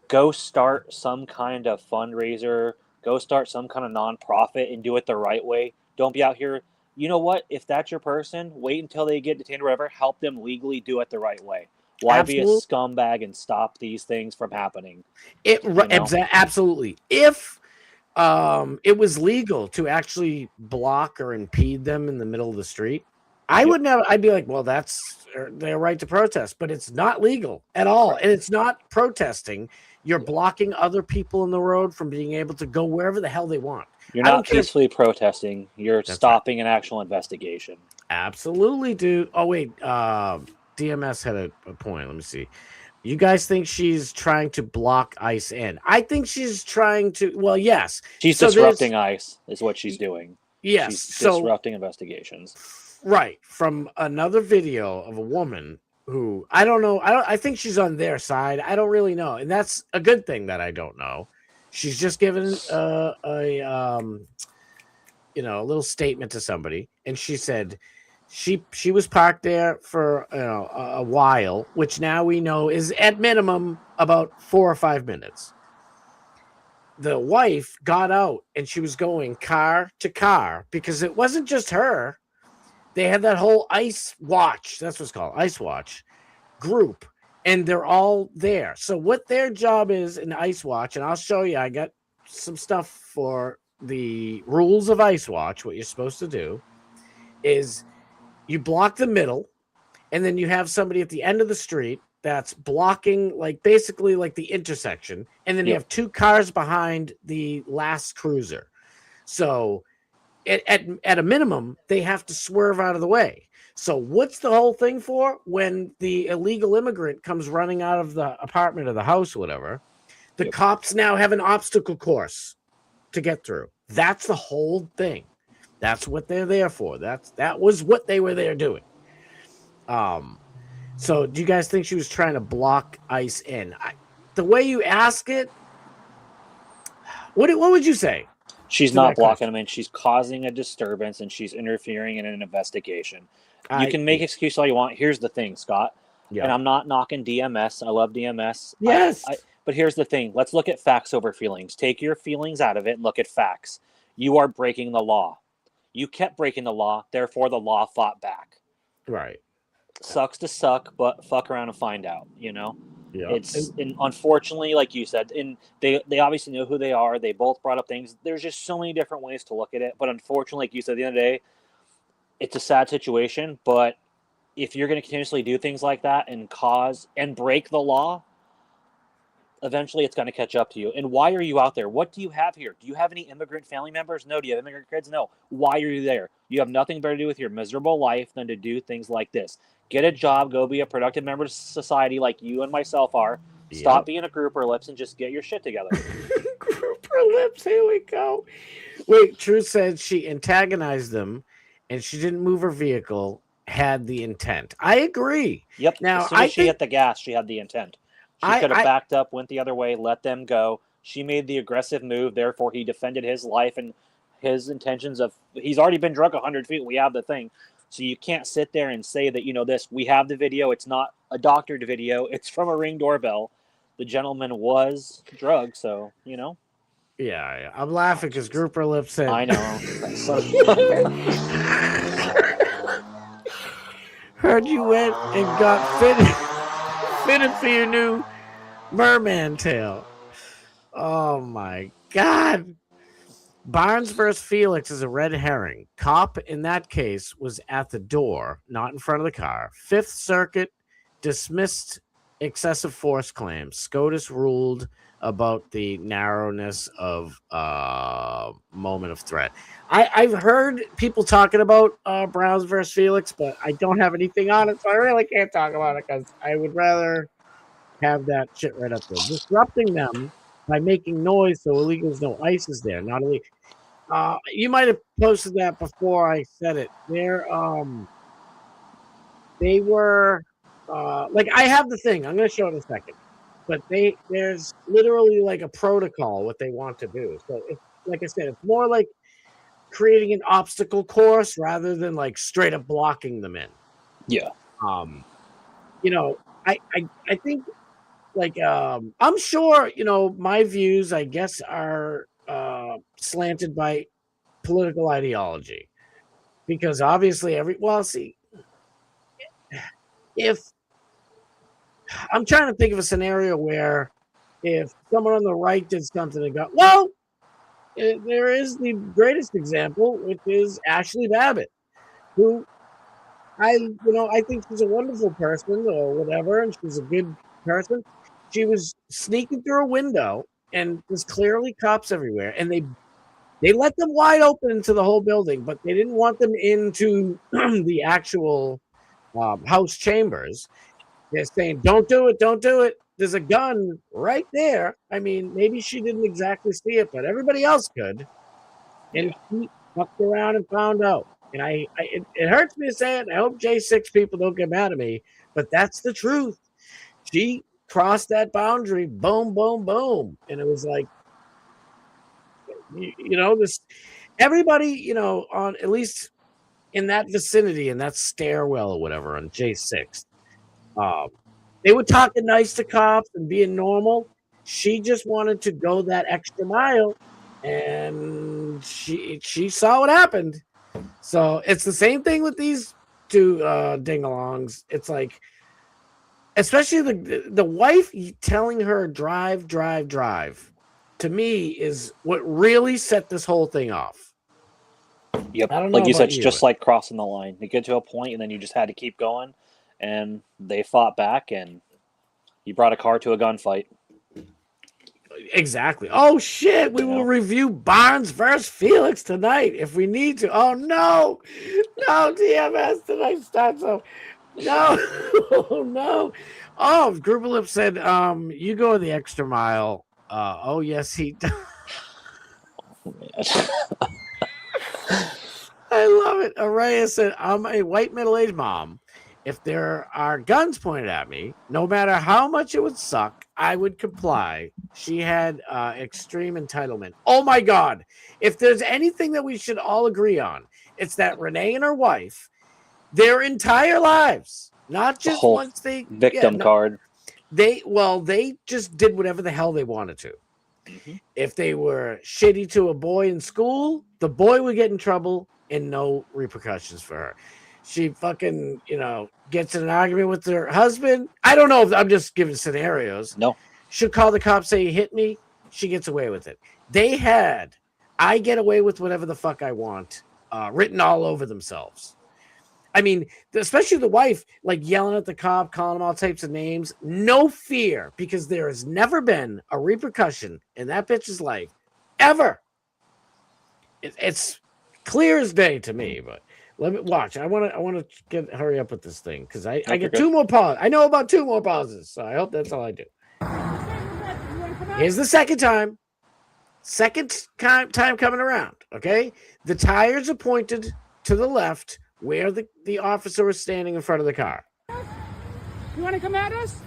go start some kind of fundraiser, go start some kind of nonprofit and do it the right way. Don't be out here. You know what? If that's your person, wait until they get detained or whatever. Help them legally do it the right way. Why be a scumbag and stop these things from happening? Absolutely. If it was legal to actually block or impede them in the middle of the street, I'd be like, well, that's their right to protest, but it's not legal at all. Right. And it's not protesting. You're blocking other people in the road from being able to go wherever the hell they want. You're not peacefully protesting. You're stopping an actual investigation. Absolutely, dude. Oh, wait. DMS had a point. Let me see. You guys think she's trying to block ICE in? I think she's trying to. Well, yes. She's disrupting ICE is what she's doing. Yes. She's disrupting investigations. Right. From another video of a woman who I don't know. I think she's on their side. I don't really know. And that's a good thing that I don't know. She's just given a little statement to somebody. And she said, She was parked there for a while, which now we know is at minimum about 4 or 5 minutes. The wife got out and she was going car to car because it wasn't just her. They had that whole ICE watch. That's what's called ICE watch group. And they're all there. So what their job is in ICE watch, and I'll show you, I got some stuff for the rules of ICE watch. What you're supposed to do is you block the middle, and then you have somebody at the end of the street that's blocking, like basically like the intersection, and then you have 2 cars behind the last cruiser. So at a minimum, they have to swerve out of the way. So what's the whole thing for? When the illegal immigrant comes running out of the apartment or the house or whatever, the cops now have an obstacle course to get through. That's the whole thing. That's what they're there for. That was what they were there doing. So do you guys think she was trying to block ICE in? The way you ask it, what would you say? She's not blocking them in. She's causing a disturbance and she's interfering in an investigation. You can make excuses all you want. Here's the thing, Scott. Yeah. And I'm not knocking DMS. I love DMS. Yes. But here's the thing. Let's look at facts over feelings. Take your feelings out of it and look at facts. you are breaking the law. You kept breaking the law, therefore the law fought back. Right. Sucks to suck, but fuck around and find out, Yeah. And unfortunately, like you said, and they obviously know who they are. They both brought up things. There's just so many different ways to look at it. But unfortunately, like you said, at the end of the day, it's a sad situation. But if you're going to continuously do things like that and cause and break the law, eventually it's going to catch up to you. And why are you out there? What do you have here? Do you have any immigrant family members? No. Do you have immigrant kids? No. Why are you there? You have nothing better to do with your miserable life than to do things like this. Get a job, go be a productive member of society like you and myself are. Stop being a grouper lips and just get your shit together. Grouper lips, here we go. Wait, Truth said she antagonized them and she didn't move her vehicle, had the intent. I agree. Yep. Now, as soon as she hit the gas, she had the intent. She could have backed up, went the other way, let them go. She made the aggressive move. Therefore, he defended his life and his intentions of. He's already been drunk 100 feet. We have the thing. So you can't sit there and say that, this. We have the video. It's not a doctored video. It's from a Ring doorbell. The gentleman was drugged. So, Yeah. I'm laughing because Grouper Lips said. I know. Heard you went and got fitted for your new merman tail. Oh my God. Barnes versus Felix is a red herring. Cop in that case was at the door, not in front of the car. Fifth Circuit dismissed excessive force claims. SCOTUS ruled about the narrowness of moment of threat. I've heard people talking about Browns versus Felix, but I don't have anything on it, so I really can't talk about it because I would rather have that shit right up there. Disrupting them by making noise so illegals know ICE is there, not illegal. You might have posted that before I said it. They were like, I have the thing. I'm going to show it in a second. But there's literally like a protocol what they want to do. So, like I said, it's more like creating an obstacle course rather than like straight up blocking them in. Yeah. I think like I'm sure my views I guess are slanted by political ideology because obviously if I'm trying to think of a scenario where if someone on the right did something and got there is the greatest example, which is Ashley Babbitt, who I think she's a wonderful person or whatever, and she's a good person. She was sneaking through a window, and there's clearly cops everywhere, and they let them wide open into the whole building, but they didn't want them into the actual House chambers. They're saying, don't do it, don't do it. There's a gun right there. I mean, maybe she didn't exactly see it, but everybody else could. And she fucked around and found out. And it hurts me to say it. I hope J6 people don't get mad at me, but that's the truth. She crossed that boundary, boom, boom, boom. And it was like, this everybody, on at least in that vicinity, in that stairwell or whatever on J6, they were talking nice to cops and being normal. She just wanted to go that extra mile, and she saw what happened. So it's the same thing with these two ding-alongs. It's like, especially the wife telling her drive, to me is what really set this whole thing off. Yep. I don't know like you said, it's you, just like crossing the line. You get to a point, and then you just had to keep going. And they fought back, and you brought a car to a gunfight. Exactly. Oh, shit. We will review Barnes versus Felix tonight if we need to. Oh, no. No, DMS tonight starts off. No. Oh, no. Oh, Grouper Lip said, you go the extra mile. Oh, yes, he does. Oh, man. I love it. Araya said, I'm a white middle-aged mom. If there are guns pointed at me, no matter how much it would suck, I would comply. She had extreme entitlement. Oh, my God. If there's anything that we should all agree on, it's that Renee and her wife, their entire lives, not just once they... Victim card. They just did whatever the hell they wanted to. If they were shitty to a boy in school, the boy would get in trouble and no repercussions for her. She fucking, gets in an argument with her husband. I don't know if I'm just giving scenarios. No. She'll call the cops, say, "You hit me." She gets away with it. They had, "I get away with whatever the fuck I want," written all over themselves. I mean, especially the wife, like yelling at the cop, calling him all types of names. No fear, because there has never been a repercussion in that bitch's life, ever. It's clear as day to me, but let me watch. I want to hurry up with this thing because I get two more pauses. I know about 2 more pauses, so I hope that's all I do. Here's the second time. Second time coming around, okay? The tires are pointed to the left where the officer is standing in front of the car. You want to come at us?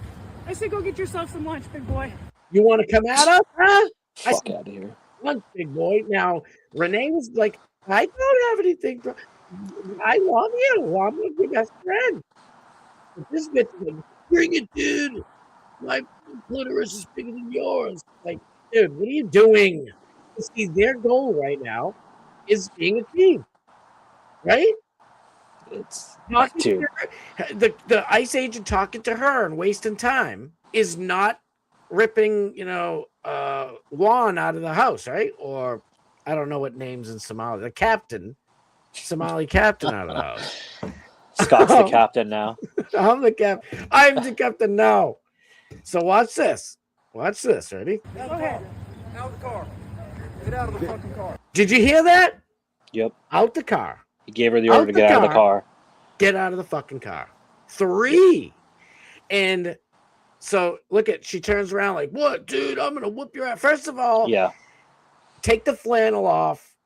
I say go get yourself some lunch, big boy. You want to come at us, huh? Fuck out of here. Lunch, big boy. Now, Renee was like, "I don't have anything. I love you. I'm your best friend." But this bitch is like, "Bring it, dude. My clitoris is bigger than yours." Like, dude, what are you doing? See, their goal right now is being a team, right? It's Talking too. to her, the ICE agent talking to her and wasting time is not ripping, Juan out of the house, right? Or I don't know what names in Somali. The Somali captain out of the house. Scott's the captain now. I'm the captain. I'm the captain now. So watch this. Watch this. Ready? Go ahead. Out of the car. Get out of the fucking car. Did you hear that? Yep. Out the car. He gave her the order to get out of the car. Get out of the fucking car. 3. And so she turns around like, "What, dude? I'm going to whoop your ass." First of all, take the flannel off,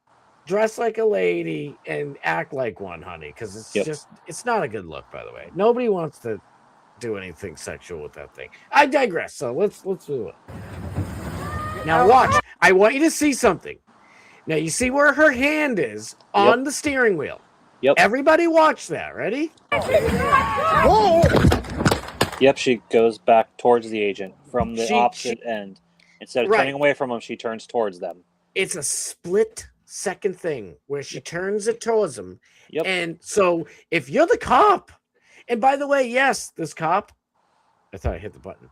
dress like a lady, and act like one, honey. Because it's not a good look, by the way. Nobody wants to do anything sexual with that thing. I digress. So let's do it. Now watch. I want you to see something. Now you see where her hand is on the steering wheel. Yep. Everybody watch that. Ready? Yep, she goes back towards the agent from the opposite end. Instead of turning away from them, she turns towards them. It's a split-second thing where she turns it towards them. Yep. And so if you're the cop, and by the way, yes, this cop, I thought I hit the button.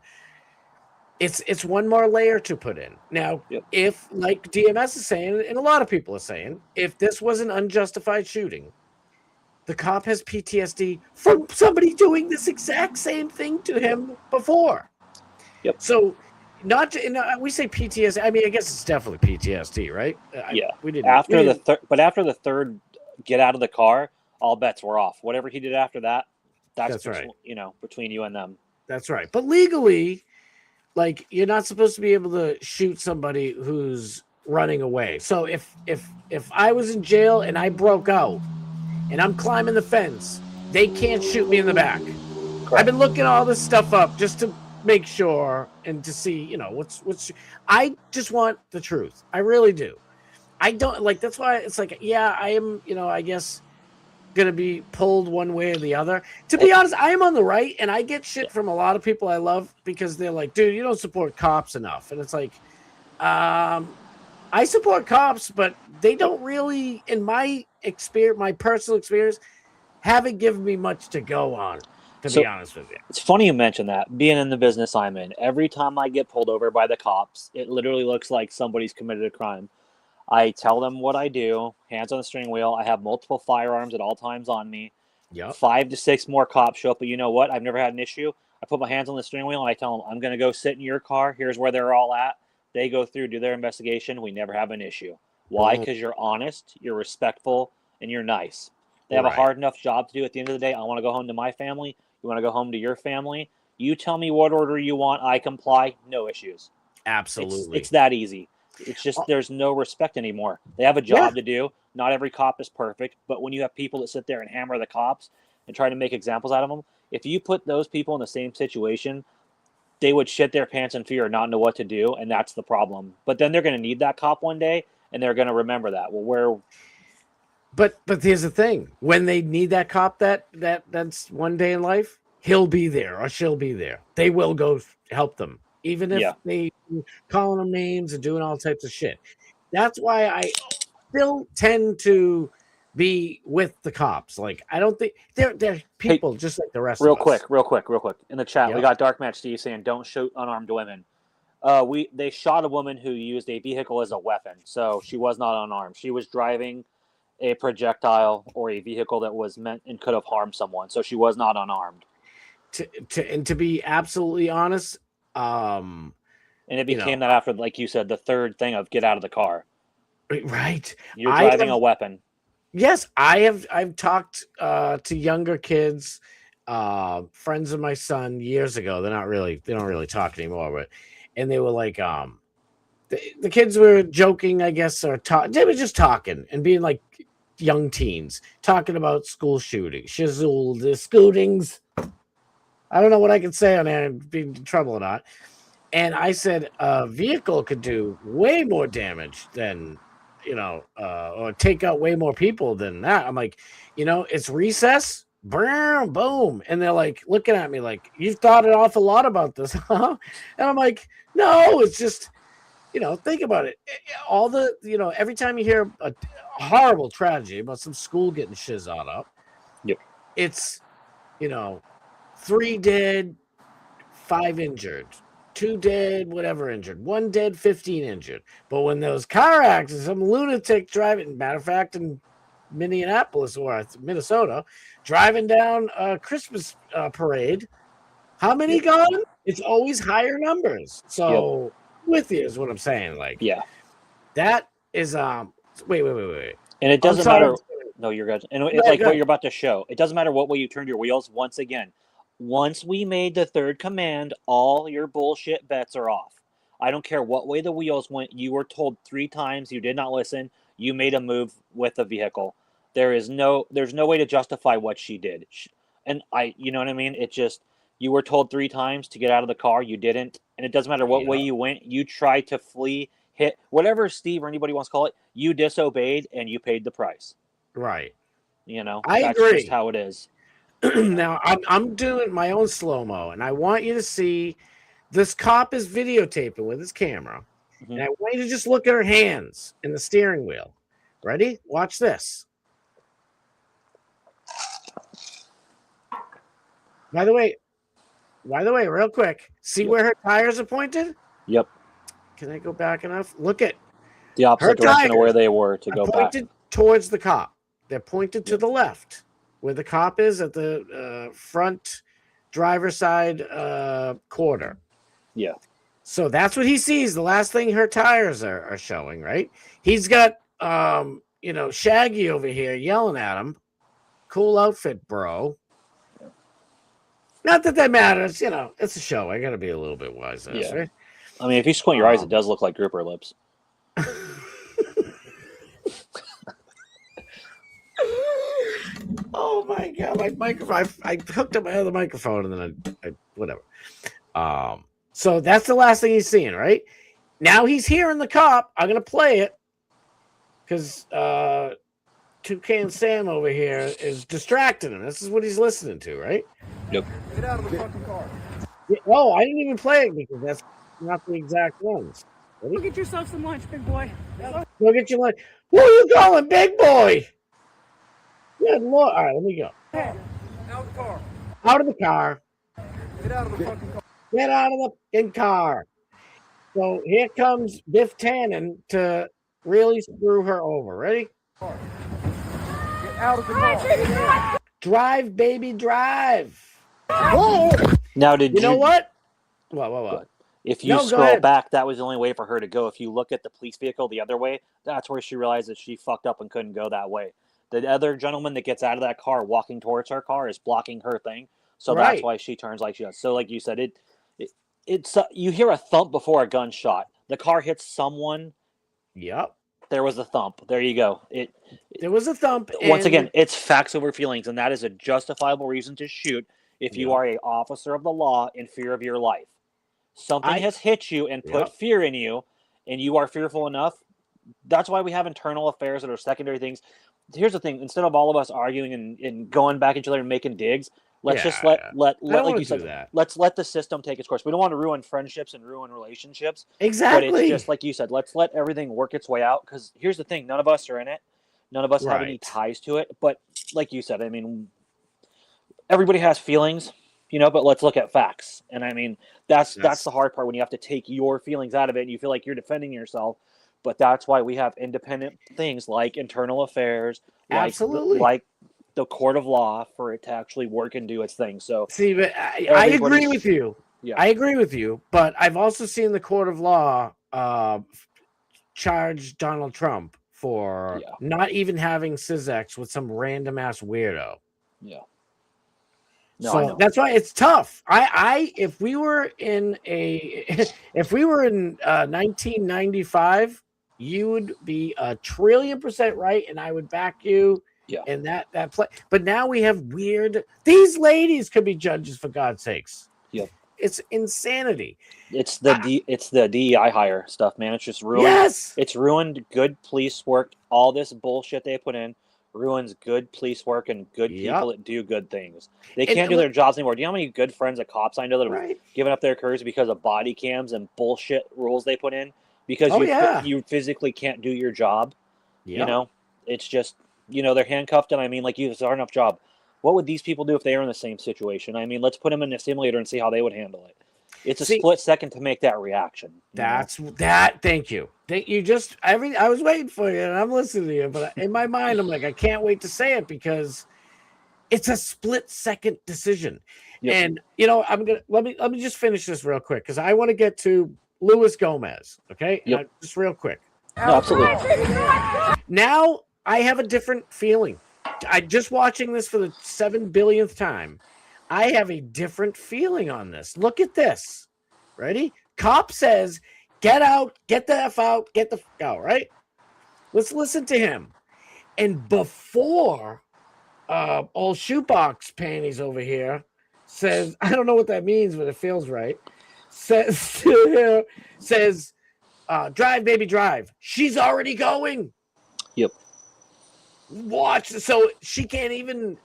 It's one more layer to put in. Now, if, like DMS is saying, and a lot of people are saying, if this was an unjustified shooting, the cop has PTSD from somebody doing this exact same thing to him before. Yep. So, we say PTSD. I mean, I guess it's definitely PTSD, right? Yeah. We didn't. After the third get out of the car, all bets were off. Whatever he did after that, that's right. Between you and them. That's right. But legally, like, you're not supposed to be able to shoot somebody who's running away. So if I was in jail and I broke out and I'm climbing the fence, they can't shoot me in the back. Correct. I've been looking all this stuff up just to make sure and to see, what's. I just want the truth. I really do. I don't like. That's why it's like, I am. I guess gonna be pulled one way or the other. To be honest, I am on the right, and I get shit from a lot of people I love because they're like, "Dude, you don't support cops enough," and it's like, I support cops, but they don't really, in my experience, my personal experience, haven't given me much to go on, to be honest with you. It's funny you mention that. Being in the business I'm in, every time I get pulled over by the cops, it literally looks like somebody's committed a crime. I tell them what I do, hands on the steering wheel. I have multiple firearms at all times on me. Yep. 5 to 6 more cops show up, but you know what? I've never had an issue. I put my hands on the steering wheel and I tell them, I'm going to go sit in your car. Here's where they're all at. They go through, do their investigation. We never have an issue. Why? Because you're honest, you're respectful, and you're nice. They have a hard enough job to do. At the end of the day, I want to go home to my family. You want to go home to your family. You tell me what order you want. I comply. No issues. Absolutely. It's that easy. It's just there's no respect anymore. They have a job to do. Not every cop is perfect. But when you have people that sit there and hammer the cops and try to make examples out of them, if you put those people in the same situation, they would shit their pants in fear and not know what to do. And that's the problem. But then they're going to need that cop one day. And they're going to remember that. Well, But here's the thing: when they need that cop, that's one day in life, he'll be there or she'll be there. They will go help them. even if they calling them names and doing all types of shit. That's why I still tend to be with the cops. Like, I don't think they're people just like the rest of us. Real quick. In the chat, we Yep. got Dark Match Steve saying, "Don't shoot unarmed women." They shot a woman who used a vehicle as a weapon, so she was not unarmed. She was driving a projectile or a vehicle that was meant and could have harmed someone, so she was not unarmed. To be absolutely honest, and it became that after, like you said, the third thing of get out of the car. Right. You're driving a weapon. Yes, I've talked to younger kids, friends of my son years ago. They don't really talk anymore, and they were like, the kids were joking, I guess, or they were just talking and being like young teens, talking about school shootings, shizzle, the scootings. I don't know what I can say on there and be in trouble or not. And I said a vehicle could do way more damage than, or take out way more people than that. I'm like, it's recess, boom, boom. And they're like looking at me like, you've thought an awful lot about this, huh? And I'm like, no, it's just, think about it. All the, every time you hear a horrible tragedy about some school getting shizzed up, it's, 3 dead, 5 injured, 2 dead, whatever injured, 1 dead, 15 injured. But when those car accidents, some lunatic driving, matter of fact, in Minneapolis or Minnesota, driving down a Christmas parade, how many gone? It's always higher numbers. So with you is what I'm saying. Like, that is wait. And it doesn't matter. No, you're good. And it's like what you're about to show. It doesn't matter what way you turned your wheels. Once again, once we made the third command, all your bullshit bets are off. I don't care what way the wheels went. You were told 3 times. You did not listen. You made a move with the vehicle. There's no way to justify what she did. And you know what I mean? It just, you were told 3 times to get out of the car. You didn't. And it doesn't matter what way you went. You tried to flee, hit, whatever Steve or anybody wants to call it. You disobeyed and you paid the price. Right. I agree. That's just how it is. Now I'm doing my own slow-mo, and I want you to see this cop is videotaping with his camera, and I want you to just look at her hands in the steering wheel. Ready? Watch this. By the way, real quick, see where her tires are pointed? Yep. Can I go back enough? Look at the opposite direction of where they were to go back. Pointed towards the cop. They're pointed to the left, where the cop is at the front driver's side quarter. Yeah. So that's what he sees. The last thing her tires are showing, right? He's got, Shaggy over here yelling at him. Cool outfit, bro. Not that matters. It's a show. I got to be a little bit wise. Right? I mean, if you squint your eyes, it does look like grouper lips. Oh my god, my microphone! I hooked up my other microphone and then I whatever. So that's the last thing he's seeing, right? Now he's hearing the cop. I'm gonna play it because Toucan Sam over here is distracting him. This is what he's listening to, right? Yep. Get out of the fucking car. Oh, I didn't even play it because that's not the exact ones. Go get yourself some lunch, big boy. Go get your lunch. Who are you calling, big boy? Good Lord. All right, let me go. Out of the car. Out of the car. Get out of the fucking car. Get out of the fucking car. So here comes Biff Tannen to really screw her over. Ready? Get out of the car. Drive, baby, drive. Now, did you know what? What? If you scroll back, that was the only way for her to go. If you look at the police vehicle the other way, that's where she realized that she fucked up and couldn't go that way. The other gentleman that gets out of that car walking towards her car is blocking her thing. So that's why she turns like she does. So like you said, it's you hear a thump before a gunshot. The car hits someone. Yep. There was a thump. There you go. There was a thump. Once again, it's facts over feelings, and that is a justifiable reason to shoot if you are an officer of the law in fear of your life. Something has hit you and put fear in you, and you are fearful enough. That's why we have internal affairs that are secondary things. Here's the thing. Instead of all of us arguing and going back at each other and making digs, Let's Yeah, just let I don't like want you to do said, that. let's let the system take its course. We don't want to ruin friendships and ruin relationships. But Exactly. it's just like you said, let's let everything work its way out. Because here's the thing: none of us are in it. None of us have any Right. ties to it. But like you said, I mean, everybody has feelings, you know. But let's look at facts. And I mean, that's the hard part when you have to take your feelings out of it and you feel like you're defending yourself. But that's why we have independent things like internal affairs, Absolutely. like the court of law for it to actually work and do its thing. So See, but I agree everybody's- with you. Yeah. I agree with you, but I've also seen the court of law charge Donald Trump for Yeah. not even having Syzex with some random ass weirdo. Yeah. No, I So know. that's why it's tough. If we were in 1995, you would be 1,000,000,000% right, and I would back you. Yeah. In that play, but now we have weird. These ladies could be judges, for God's sakes. Yep. It's insanity. It's the DEI hire stuff, man. It's just ruined. Yes. It's ruined good police work. All this bullshit they put in ruins good police work and good people that do good things. They can't do their jobs anymore. Do you know how many good friends of cops I know that have given up their careers because of body cams and bullshit rules they put in? Because you physically can't do your job. Yep. You know, it's just, you know, they're handcuffed, and I mean, like, it's a hard enough job. What would these people do if they were in the same situation? I mean, let's put them in a simulator and see how they would handle it. It's a split second to make that reaction. Thank you. I was waiting for you, and I'm listening to you, but in my mind, I'm like, I can't wait to say it because it's a split second decision. Yep. And you know, let me just finish this real quick because I want to get to Luis Gomez. Okay, just real quick. No, absolutely. Now I have a different feeling. I just watching this for the 7 billionth time. I have a different feeling on this. Look at this. Ready? Cop says, "Get out, get the F out, get the F out," right? Let's listen to him. And before old shoebox panties over here says, I don't know what that means, but it feels right. Says, drive, baby, drive. She's already going. Yep. Watch. So she can't even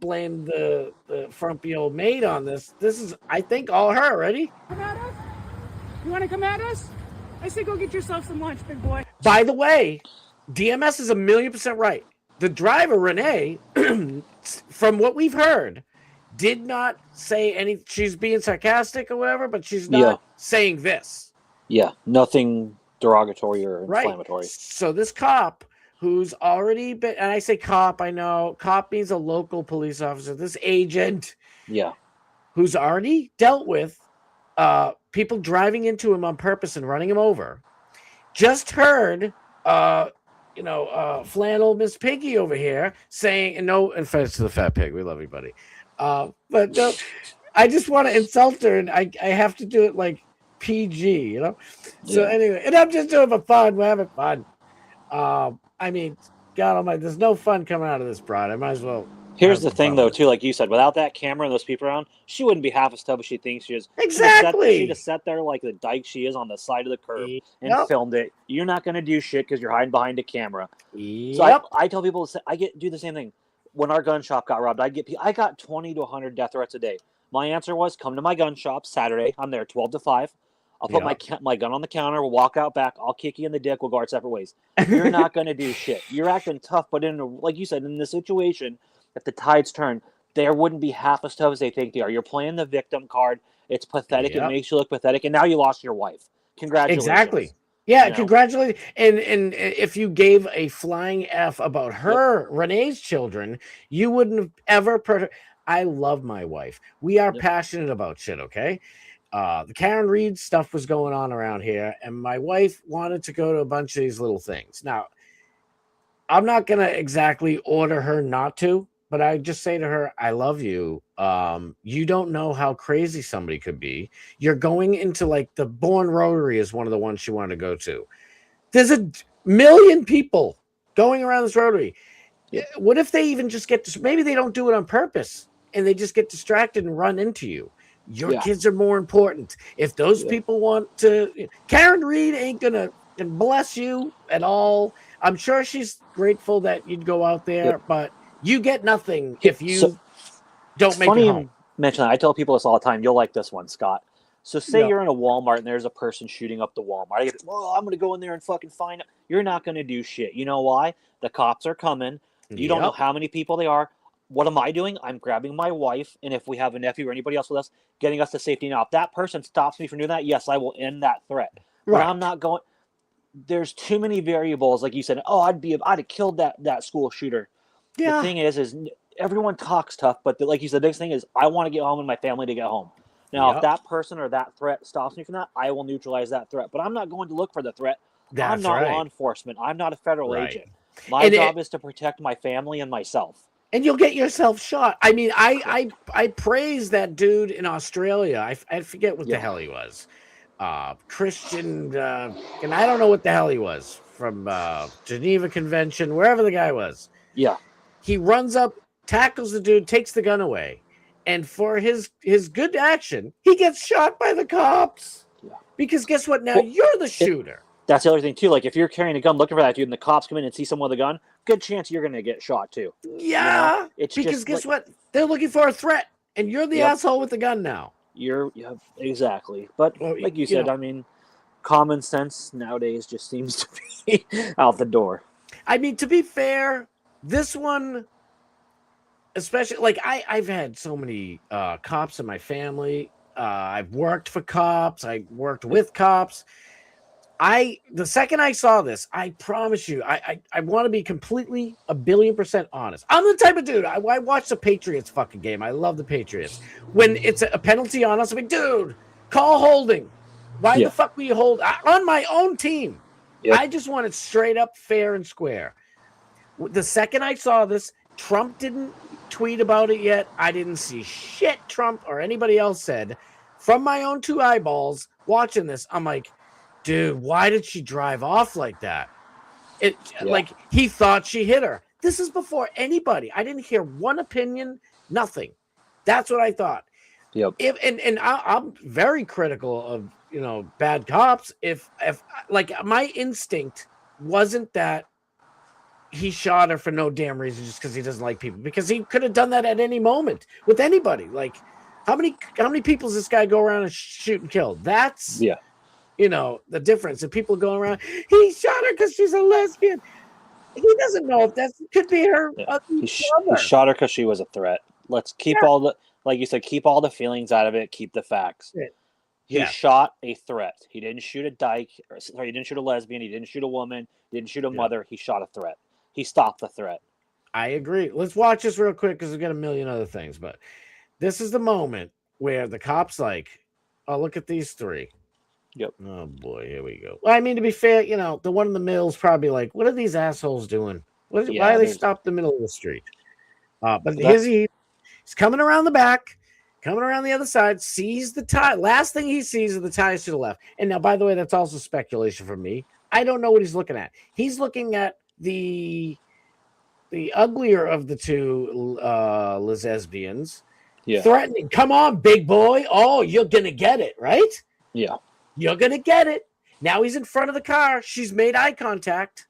blame the frumpy old maid on this. This is, I think, all her. Ready? Come at us? You want to come at us? I say go get yourself some lunch, big boy. By the way, DMS is 1,000,000% right. The driver, Renee, from what we've heard, did not say any. She's being sarcastic or whatever, but she's not saying this. Yeah, nothing derogatory or inflammatory. So this cop who's already been, and I say cop, I know cop means a local police officer. This agent, who's already dealt with people driving into him on purpose and running him over, just heard flannel Miss Piggy over here saying, and no offense to the fat pig, we love you, buddy, but no, I just want to insult her, and I have to do it like PG, you know. So anyway, and I'm just doing it for fun. We're having fun. I mean, God Almighty, there's no fun coming out of this broad. I might as well. Here's the thing, though, too. Like you said, without that camera and those people around, she wouldn't be half as tough as she thinks she is. Exactly. She'd have sat there like the dyke she is on the side of the curb and filmed it. You're not going to do shit because you're hiding behind a camera. So I tell people, do the same thing. When our gun shop got robbed, I got 20 to 100 death threats a day. My answer was, come to my gun shop Saturday. I'm there 12 to 5. I'll put my gun on the counter. We'll walk out back. I'll kick you in the dick. We'll go our separate ways. You're not going to do shit. You're acting tough, but like you said, in the situation, if the tides turn, there wouldn't be half as tough as they think they are. You're playing the victim card. It's pathetic. It makes you look pathetic. And now you lost your wife. Congratulations. Exactly. Yeah, congratulations. And if you gave a flying F about her, Renee's children, you wouldn't have ever. I love my wife. We are passionate about shit, okay? The Karen Reed stuff was going on around here, and my wife wanted to go to a bunch of these little things. Now, I'm not going to exactly order her not to, but I just say to her, I love you. You don't know how crazy somebody could be. You're going into like the Bourne Rotary is one of the ones she wanted to go to. There's 1 million people going around this Rotary. What if they even just maybe they don't do it on purpose and they just get distracted and run into you? Your kids are more important. If those people want to, Karen Reed ain't gonna bless you at all. I'm sure she's grateful that you'd go out there, but you get nothing if you. Don't It's make funny it you home. mention that. I tell people this all the time. You'll like this one, Scott. So say Yeah. you're in a Walmart and there's a person shooting up the Walmart. I get, well, I'm going to go in there and fucking find it. You're not going to do shit. You know why? The cops are coming. You don't know Yep. how many people they are. What am I doing? I'm grabbing my wife, and if we have a nephew or anybody else with us, getting us to safety. Now, if that person stops me from doing that, yes, I will end that threat. But Right. I'm not going. There's too many variables. Like you said, oh, I'd have killed that school shooter. The Yeah. thing is everyone talks tough, but like you said, the biggest thing is I want to get home and my family to get home. Now, if Yep. that person or that threat stops me from that, I will neutralize that threat. But I'm not going to look for the threat. I'm That's not law right. enforcement. I'm not a federal Right. agent. My And job is to protect my family and myself. and you'll get yourself shot. I mean, I praise that dude in Australia. I forget what the hell he was. Christian, and I don't know what the hell he was from Geneva Convention, wherever the guy was. Yeah. He runs up, tackles the dude, takes the gun away, and for his good action, he gets shot by the cops. Yeah. Because guess what? Now Well, you're the shooter. That's the other thing too. Like if you're carrying a gun looking for that dude and the cops come in and see someone with a gun, good chance you're going to get shot too. Yeah. You know? It's because just guess what? They're looking for a threat, and you're the asshole with the gun now. Yeah, exactly. But Well, like you said, I mean, common sense nowadays just seems to be out the door. I mean, to be fair, this one, especially like I've had so many cops in my family. I've worked for cops. I worked with cops. The second I saw this, I promise you, I want to be completely 1,000,000,000% honest. I'm the type of dude. I watch the Patriots fucking game. I love the Patriots. When it's a penalty on us, I'm like, dude, call holding. Why the fuck will you hold on my own team? Yep. I just want it straight up, fair and square. The second I saw this, Trump didn't tweet about it yet. I didn't see shit Trump or anybody else said. From my own two eyeballs watching this, I'm like, dude, why did she drive off like that? Like he thought she hit her. This is before anybody. I didn't hear one opinion, nothing. That's what I thought. Yep. I'm very critical of bad cops. If like my instinct wasn't that he shot her for no damn reason just because he doesn't like people, because he could have done that at any moment with anybody. Like how many people does this guy go around and shoot and kill? That's the difference. And people going around, he shot her because she's a lesbian. He doesn't know if that could be her. He shot her because she was a threat. Let's keep all the, like you said, keep all the feelings out of it. Keep the facts. He shot a threat. He didn't shoot a dyke. Sorry, he didn't shoot a lesbian. He didn't shoot a woman. He didn't shoot a mother. He shot a threat. He stopped the threat. I agree. Let's watch this real quick because we've got a million other things. But this is the moment where the cop's like, oh, look at these three. Yep. Oh boy, here we go. Well, I mean, to be fair, the one in the middle's probably like, what are these assholes doing? Why are they stopped in the middle of the street? But he's coming around the back, coming around the other side, sees the tie. Last thing he sees are the tires to the left. And now, by the way, that's also speculation from me. I don't know what he's looking at. He's looking at the uglier of the two lesbians, threatening, come on, big boy. Oh, you're going to get it, right? Yeah. You're going to get it. Now he's in front of the car. She's made eye contact.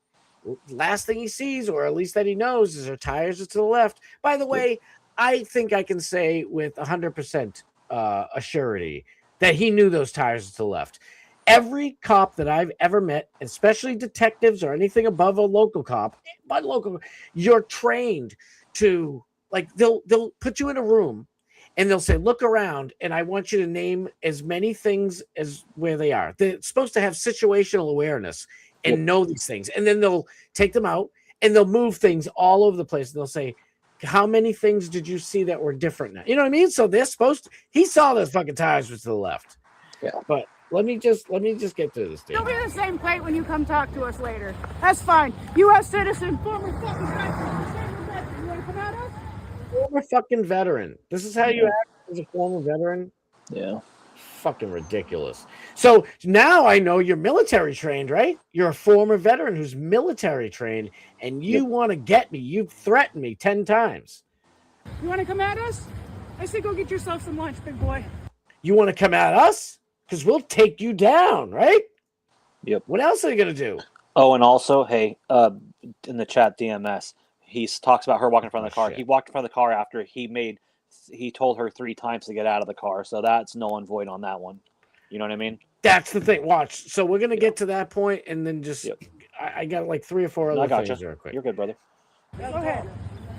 Last thing he sees, or at least that he knows, is her tires are to the left. By the way, I think I can say with 100% assurity that he knew those tires are to the left. Every cop that I've ever met, especially detectives or anything above a local cop, but you're trained to, like, they'll put you in a room and they'll say, look around, and I want you to name as many things as where they are. They're supposed to have situational awareness and know these things. And then they'll take them out and they'll move things all over the place. And they'll say, how many things did you see that were different now? You know what I mean? So they're supposed to, he saw those fucking tires was to the left. Yeah. But let me just get through this thing. It'll be the same plate when you come talk to us later. That's fine. U.S. citizen, former fucking veteran. You want to come at us? Former fucking veteran. This is how you act as a former veteran? Yeah. Fucking ridiculous. So now I know you're military trained, right? You're a former veteran who's military trained, and you want to get me. You've threatened me 10 times. You want to come at us? I say go get yourself some lunch, big boy. You want to come at us? Because we'll take you down, right? Yep. What else are you going to do? Oh, and also, hey, in the chat, DMS, he talks about her walking in front of the car. Shit. He walked in front of the car after he made he told her 3 times to get out of the car, so that's null and void on that one. You know what I mean? That's the thing. Watch. So we're gonna get to that point, and then just Yep. I got like 3 or 4 No, other I got things you. real quick. You're good, brother. Go ahead.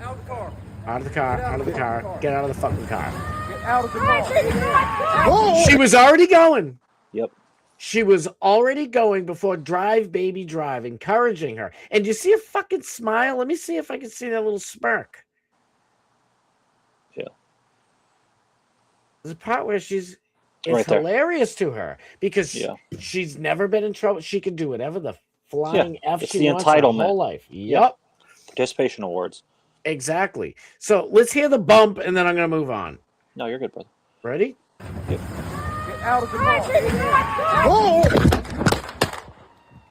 Out of the car. Out of the car. Out of the car. Get out of the fucking car. Get out of the Hey, car. take it back. She was already going. Yep. She was already going before drive, baby, drive, encouraging her. And you see a fucking smile? Let me see if I can see that little smirk. Yeah. There's a part where it's Right there. hilarious to her because Yeah. she's never been in trouble. She can do whatever the flying F it's she the wants her entitlement. whole life. Yeah. Yep. Participation awards. Exactly. So let's hear the bump and then I'm going to move on. No, you're good, brother. Ready? Get out of the Hey, car. take it back.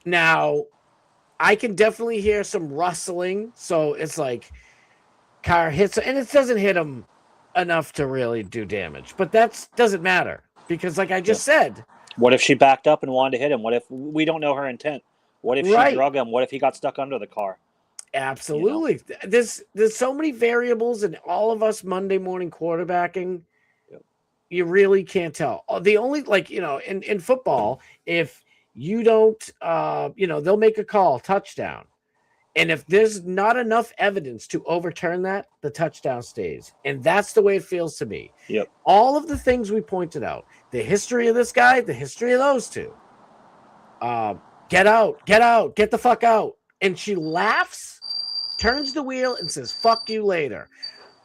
Now, I can definitely hear some rustling. So it's like car hits, and it doesn't hit him enough to really do damage. But that doesn't matter because, like I just said, What if she backed up and wanted to hit him? What if we don't know her intent? What if Right. she drug him? What if he got stuck under the car? absolutely. There's so many variables, and all of us Monday morning quarterbacking, you really can't tell. The only in football, if you don't, they'll make a call, touchdown. And if there's not enough evidence to overturn that, the touchdown stays. And that's the way it feels to me. Yep. All of the things we pointed out, the history of this guy, the history of those two. Get out, get the fuck out. And she laughs, turns the wheel, and says, fuck you later.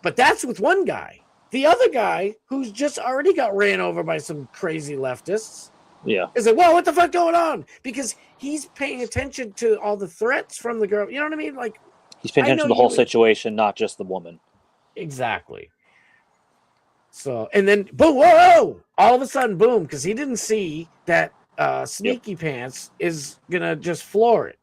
But that's with one guy. The other guy, who's just already got ran over by some crazy leftists, Yeah. is like, whoa, what the fuck going on? Because he's paying attention to all the threats from the girl. You know what I mean? Like, He's paying I attention to know the whole you- situation, not just the woman. exactly. So, and then, boom, whoa! All of a sudden, boom, because he didn't see that Sneaky Pants is going to just floor it.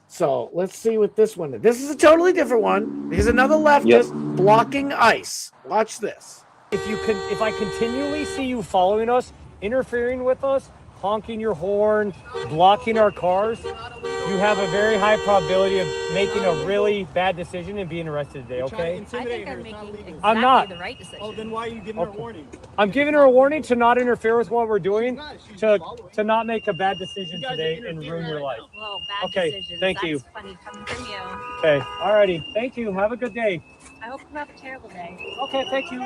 So, let's see what this one is. This is a totally different one. Here's another leftist blocking ice. Watch this. If I continually see you following us, interfering with us, honking your horn, blocking our cars, you have a very high probability of making a really bad decision and being arrested today, okay? I think I'm making exactly I'm not. the right decision. Oh, then why are you giving her a warning? I'm giving her a warning to not interfere with what we're doing, to not make a bad decision today and ruin your life. Well, bad Okay, decisions. thank That's you. funny coming from you. Okay, alrighty. Thank you. Have a good day. I hope you have a terrible day. Okay, thank you.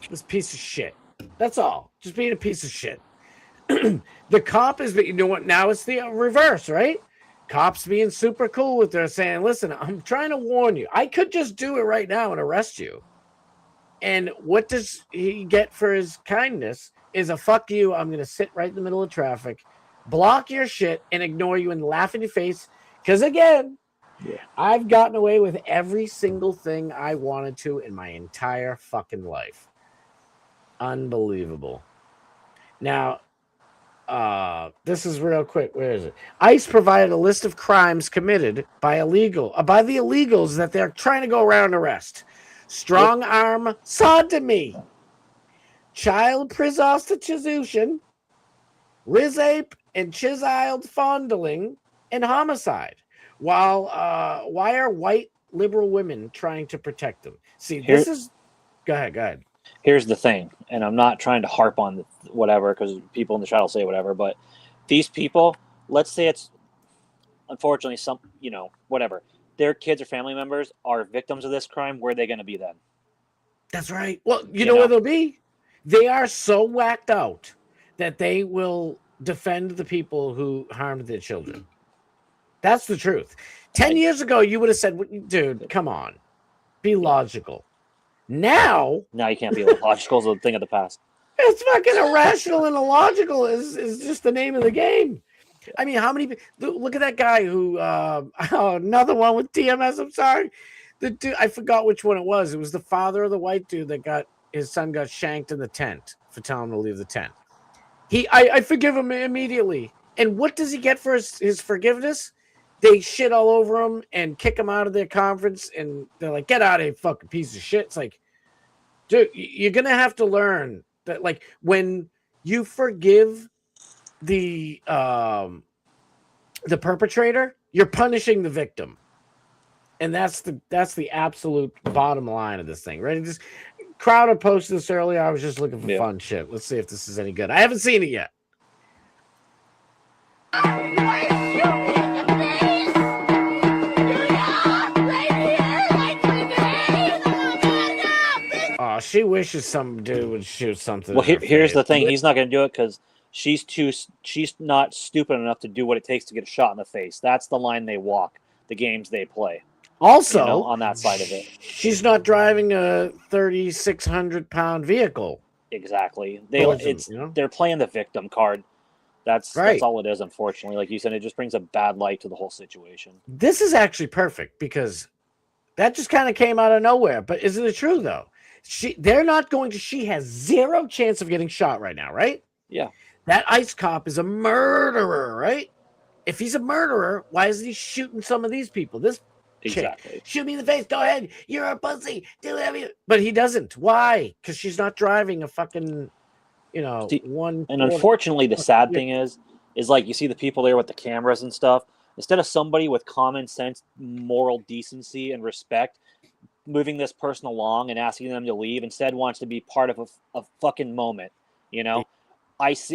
This piece of shit. That's all. Just being a piece of shit. The cop is, you know what? Now it's the reverse, right? Cops being super cool with her, saying, listen, I'm trying to warn you. I could just do it right now and arrest you. And what does he get for his kindness is a fuck you. I'm going to sit right in the middle of traffic, block your shit, and ignore you and laugh in your face. Because again, I've gotten away with every single thing I wanted to in my entire fucking life. Unbelievable. Now, this is real quick. Where is it? ICE provided a list of crimes committed by the illegals that they're trying to go around and arrest. Strong arm sodomy, child prostitution, rape and child fondling, and homicide. Why are white liberal women trying to protect them? See, this is. Go ahead. Here's the thing, and I'm not trying to harp on whatever because people in the chat will say whatever, but these people, let's say it's unfortunately some, whatever, their kids or family members are victims of this crime. Where are they going to be then? That's right. Well, you know where they'll be? They are so whacked out that they will defend the people who harmed their children. That's the truth. 10 years ago, you would have said, dude, come on, be logical. Now you can't be logical. Is a thing of the past. It's fucking irrational and illogical is just the name of the game. I mean, how many? Look at that guy who another one with TMS. I'm sorry, the dude. I forgot which one it was. It was the father of the white dude that got his son got shanked in the tent for telling him to leave the tent. I forgive him immediately. And what does he get for his forgiveness? They shit all over him and kick him out of their conference, and they're like, "Get out of here, fucking piece of shit." It's like, dude, you're gonna have to learn that, like, when you forgive the perpetrator, you're punishing the victim, And that's the absolute bottom line of this thing, right? Just Crowder posted this earlier. I was just looking for fun shit. Let's see if this is any good. I haven't seen it yet. Oh, she wishes some dude would shoot something. Well, here's the thing: he's not going to do it because she's not stupid enough to do what it takes to get a shot in the face. That's the line they walk. The games they play. Also, on that side of it, she's not driving a 3,600-pound vehicle. Exactly. They're playing the victim card. That's all it is. Unfortunately, like you said, it just brings a bad light to the whole situation. This is actually perfect because that just kind of came out of nowhere. But isn't it true though? She has zero chance of getting shot right now, right? Yeah. That ICE cop is a murderer, right? If he's a murderer, why isn't he shooting some of these people? This Exactly. chick, shoot me in the face. Go ahead. You're a pussy. Do whatever you. But he doesn't. Why? Because she's not driving a fucking, one. And unfortunately, the sad thing is like you see the people there with the cameras and stuff. Instead of somebody with common sense, moral decency, and respect moving this person along and asking them to leave, instead wants to be part of a fucking moment. It's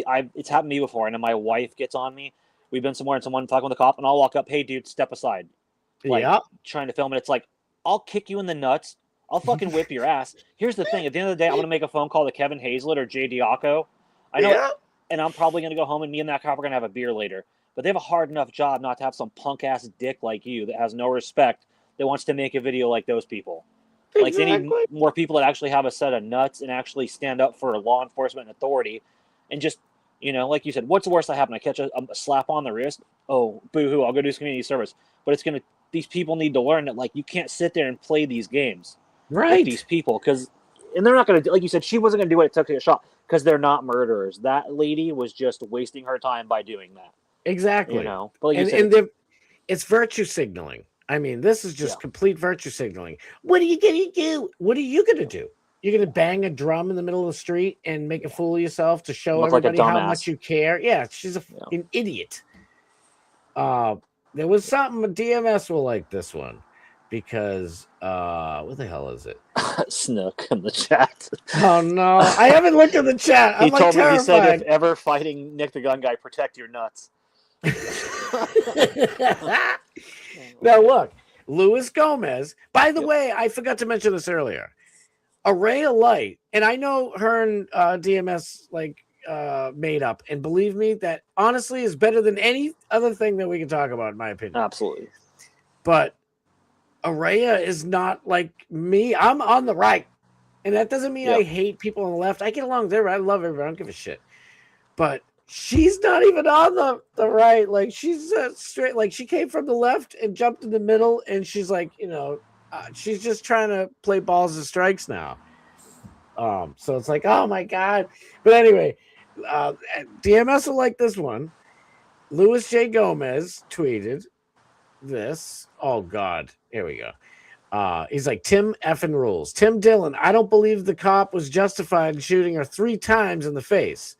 happened to me before. And then my wife gets on me. We've been somewhere and someone talking with a cop, and I'll walk up, hey, dude, step aside. Trying to film it. It's like, I'll kick you in the nuts. I'll fucking whip your ass. Here's the thing. At the end of the day, I'm going to make a phone call to Kevin Hazlett or Jay Diaco. I know, and I'm probably going to go home, and me and that cop are going to have a beer later. But they have a hard enough job not to have some punk-ass dick like you that has no respect that wants to make a video like those people. Like, they need more people that actually have a set of nuts and actually stand up for law enforcement and authority and just, like you said, what's the worst that happened? I catch a slap on the wrist. Oh, boo-hoo, I'll go do some community service. But these people need to learn that, like, you can't sit there and play these games. Right. With these people. And they're not going to, like you said, she wasn't going to do what it took to get shot because they're not murderers. That lady was just wasting her time by doing that. Exactly. But like you said, it's virtue signaling. I mean, this is just complete virtue signaling. What are you going to do? What are you going to do? You're going to bang a drum in the middle of the street and make a fool of yourself to show everybody how much you care? Yeah, she's an idiot. There was something, DMS will like this one because, what the hell is it? Snook in the chat. Oh, no. I haven't looked at the chat. I'm told terrified. me, he said, if ever fighting Nick the Gun Guy, protect your nuts. Now, look, Luis Gomez. By the way, I forgot to mention this earlier. A ray of light, and I know her and DMS made up, and believe me, that honestly is better than any other thing that we can talk about, in my opinion. Absolutely. But Araya is not like me. I'm on the right, and that doesn't mean I hate people on the left. I get along with everybody. I love everybody. I don't give a shit. But she's not even on the right. Like, she's straight. Like, she came from the left and jumped in the middle, and she's like, she's just trying to play balls and strikes now. So it's like, oh my God. But anyway, DMS will like this one. Louis J. Gomez tweeted this. Oh God. Here we go. He's like, Tim effing rules. Tim Dillon, I don't believe the cop was justified in shooting her 3 times in the face.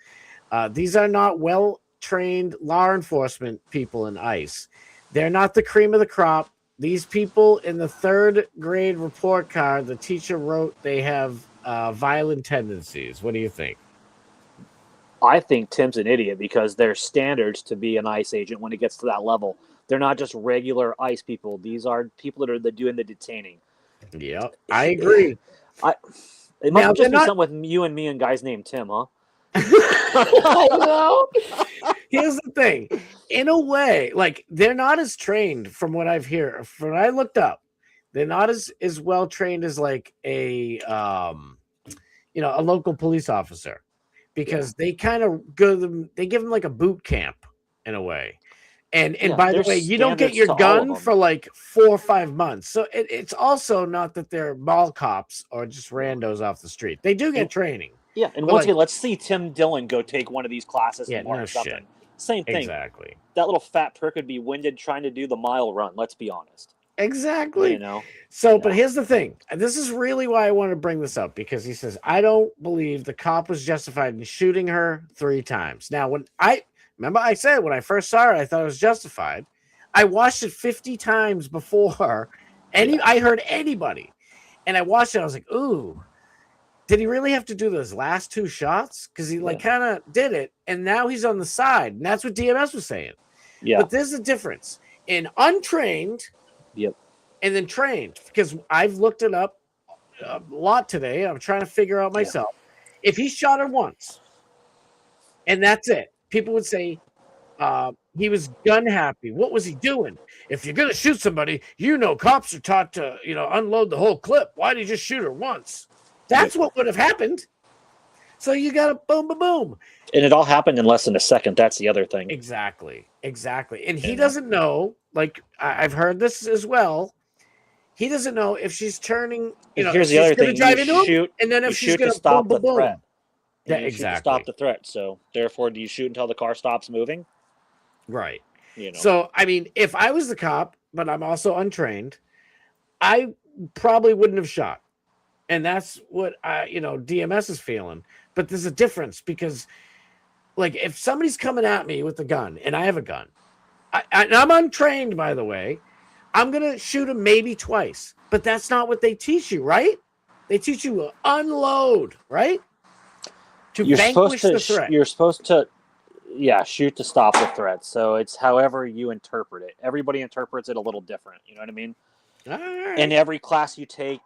These are not well-trained law enforcement people in ICE. They're not the cream of the crop. These people in the 3rd grade report card, the teacher wrote they have violent tendencies. What do you think? I think Tim's an idiot because there's standards to be an ICE agent when it gets to that level. They're not just regular ICE people. These are people that are doing the detaining. Yeah, I agree. It must just be something with you and me and guys named Tim, huh? I know. Here's the thing. In a way, like, they're not as trained from what I've heard. From what I looked up, they're not as well trained as like a local police officer, because they kind of they give them like a boot camp in a way. And by the way, you don't get your gun for like 4 or 5 months. So it's also not that they're mall cops or just randos off the street. They do get training. Yeah, and once again, let's see Tim Dillon go take one of these classes and learn something. Shit. Same thing. Exactly. That little fat prick would be winded trying to do the mile run. Let's be honest. Exactly. But here's the thing. This is really why I want to bring this up, because he says, I don't believe the cop was justified in shooting her 3 times. Now, when I said when I first saw her, I thought it was justified. I watched it 50 times before, I heard anybody, and I watched it. I was like, ooh, did he really have to do those last 2 shots? Because he like kind of did it, and now he's on the side, and that's what DMS was saying. Yeah. But there's a difference in untrained, and then trained. Because I've looked it up a lot today. I'm trying to figure out myself. If he shot her once, and that's it, people would say he was gun happy. What was he doing? If you're gonna shoot somebody, cops are taught to unload the whole clip. Why did you just shoot her once? That's what would have happened. So you got to boom, boom, boom. And it all happened in less than a second. That's the other thing. Exactly. And he doesn't know, like I've heard this as well. He doesn't know if she's turning, here's the other thing. Drive you into shoot, him, and then if she's going to stop the threat. Yeah, exactly. Stop the threat. So therefore, do you shoot until the car stops moving? Right. So, I mean, if I was the cop, but I'm also untrained, I probably wouldn't have shot. And that's what DMS is feeling. But there's a difference because, like, if somebody's coming at me with a gun and I have a gun, and I'm untrained, by the way, I'm going to shoot him maybe twice. But that's not what they teach you, right? They teach you to unload, right? To vanquish the threat. You're supposed to, shoot to stop the threat. So it's however you interpret it. Everybody interprets it a little different. You know what I mean? All right. In every class you take,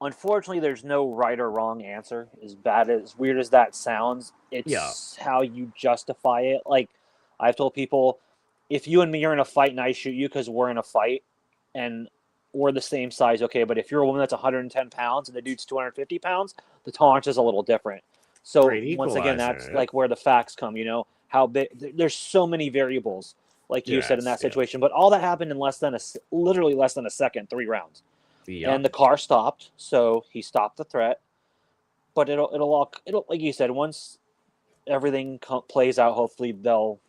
unfortunately, there's no right or wrong answer. As weird as that sounds, it's how you justify it. Like, I've told people, if you and me are in a fight and I shoot you because we're in a fight and we're the same size, okay, but if you're a woman that's 110 pounds and the dude's 250 pounds, the tolerance is a little different. So, once again, that's like where the facts come, how big. There's so many variables, like you said in that situation. But all that happened in literally less than a second, 3 rounds. And the car stopped, so he stopped the threat. But it'll like you said, once everything plays out, hopefully they'll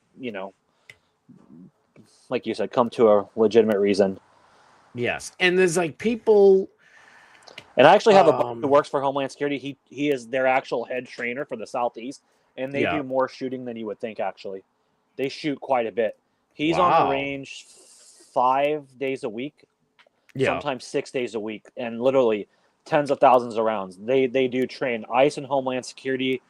like you said, come to a legitimate reason. Yes, and there's like people. And I actually have a buddy who works for Homeland Security. He is their actual head trainer for the Southeast, and they do more shooting than you would think. Actually, they shoot quite a bit. He's on the range 5 days a week. Sometimes 6 days a week, and literally tens of thousands of rounds. They do train. ICE and Homeland Security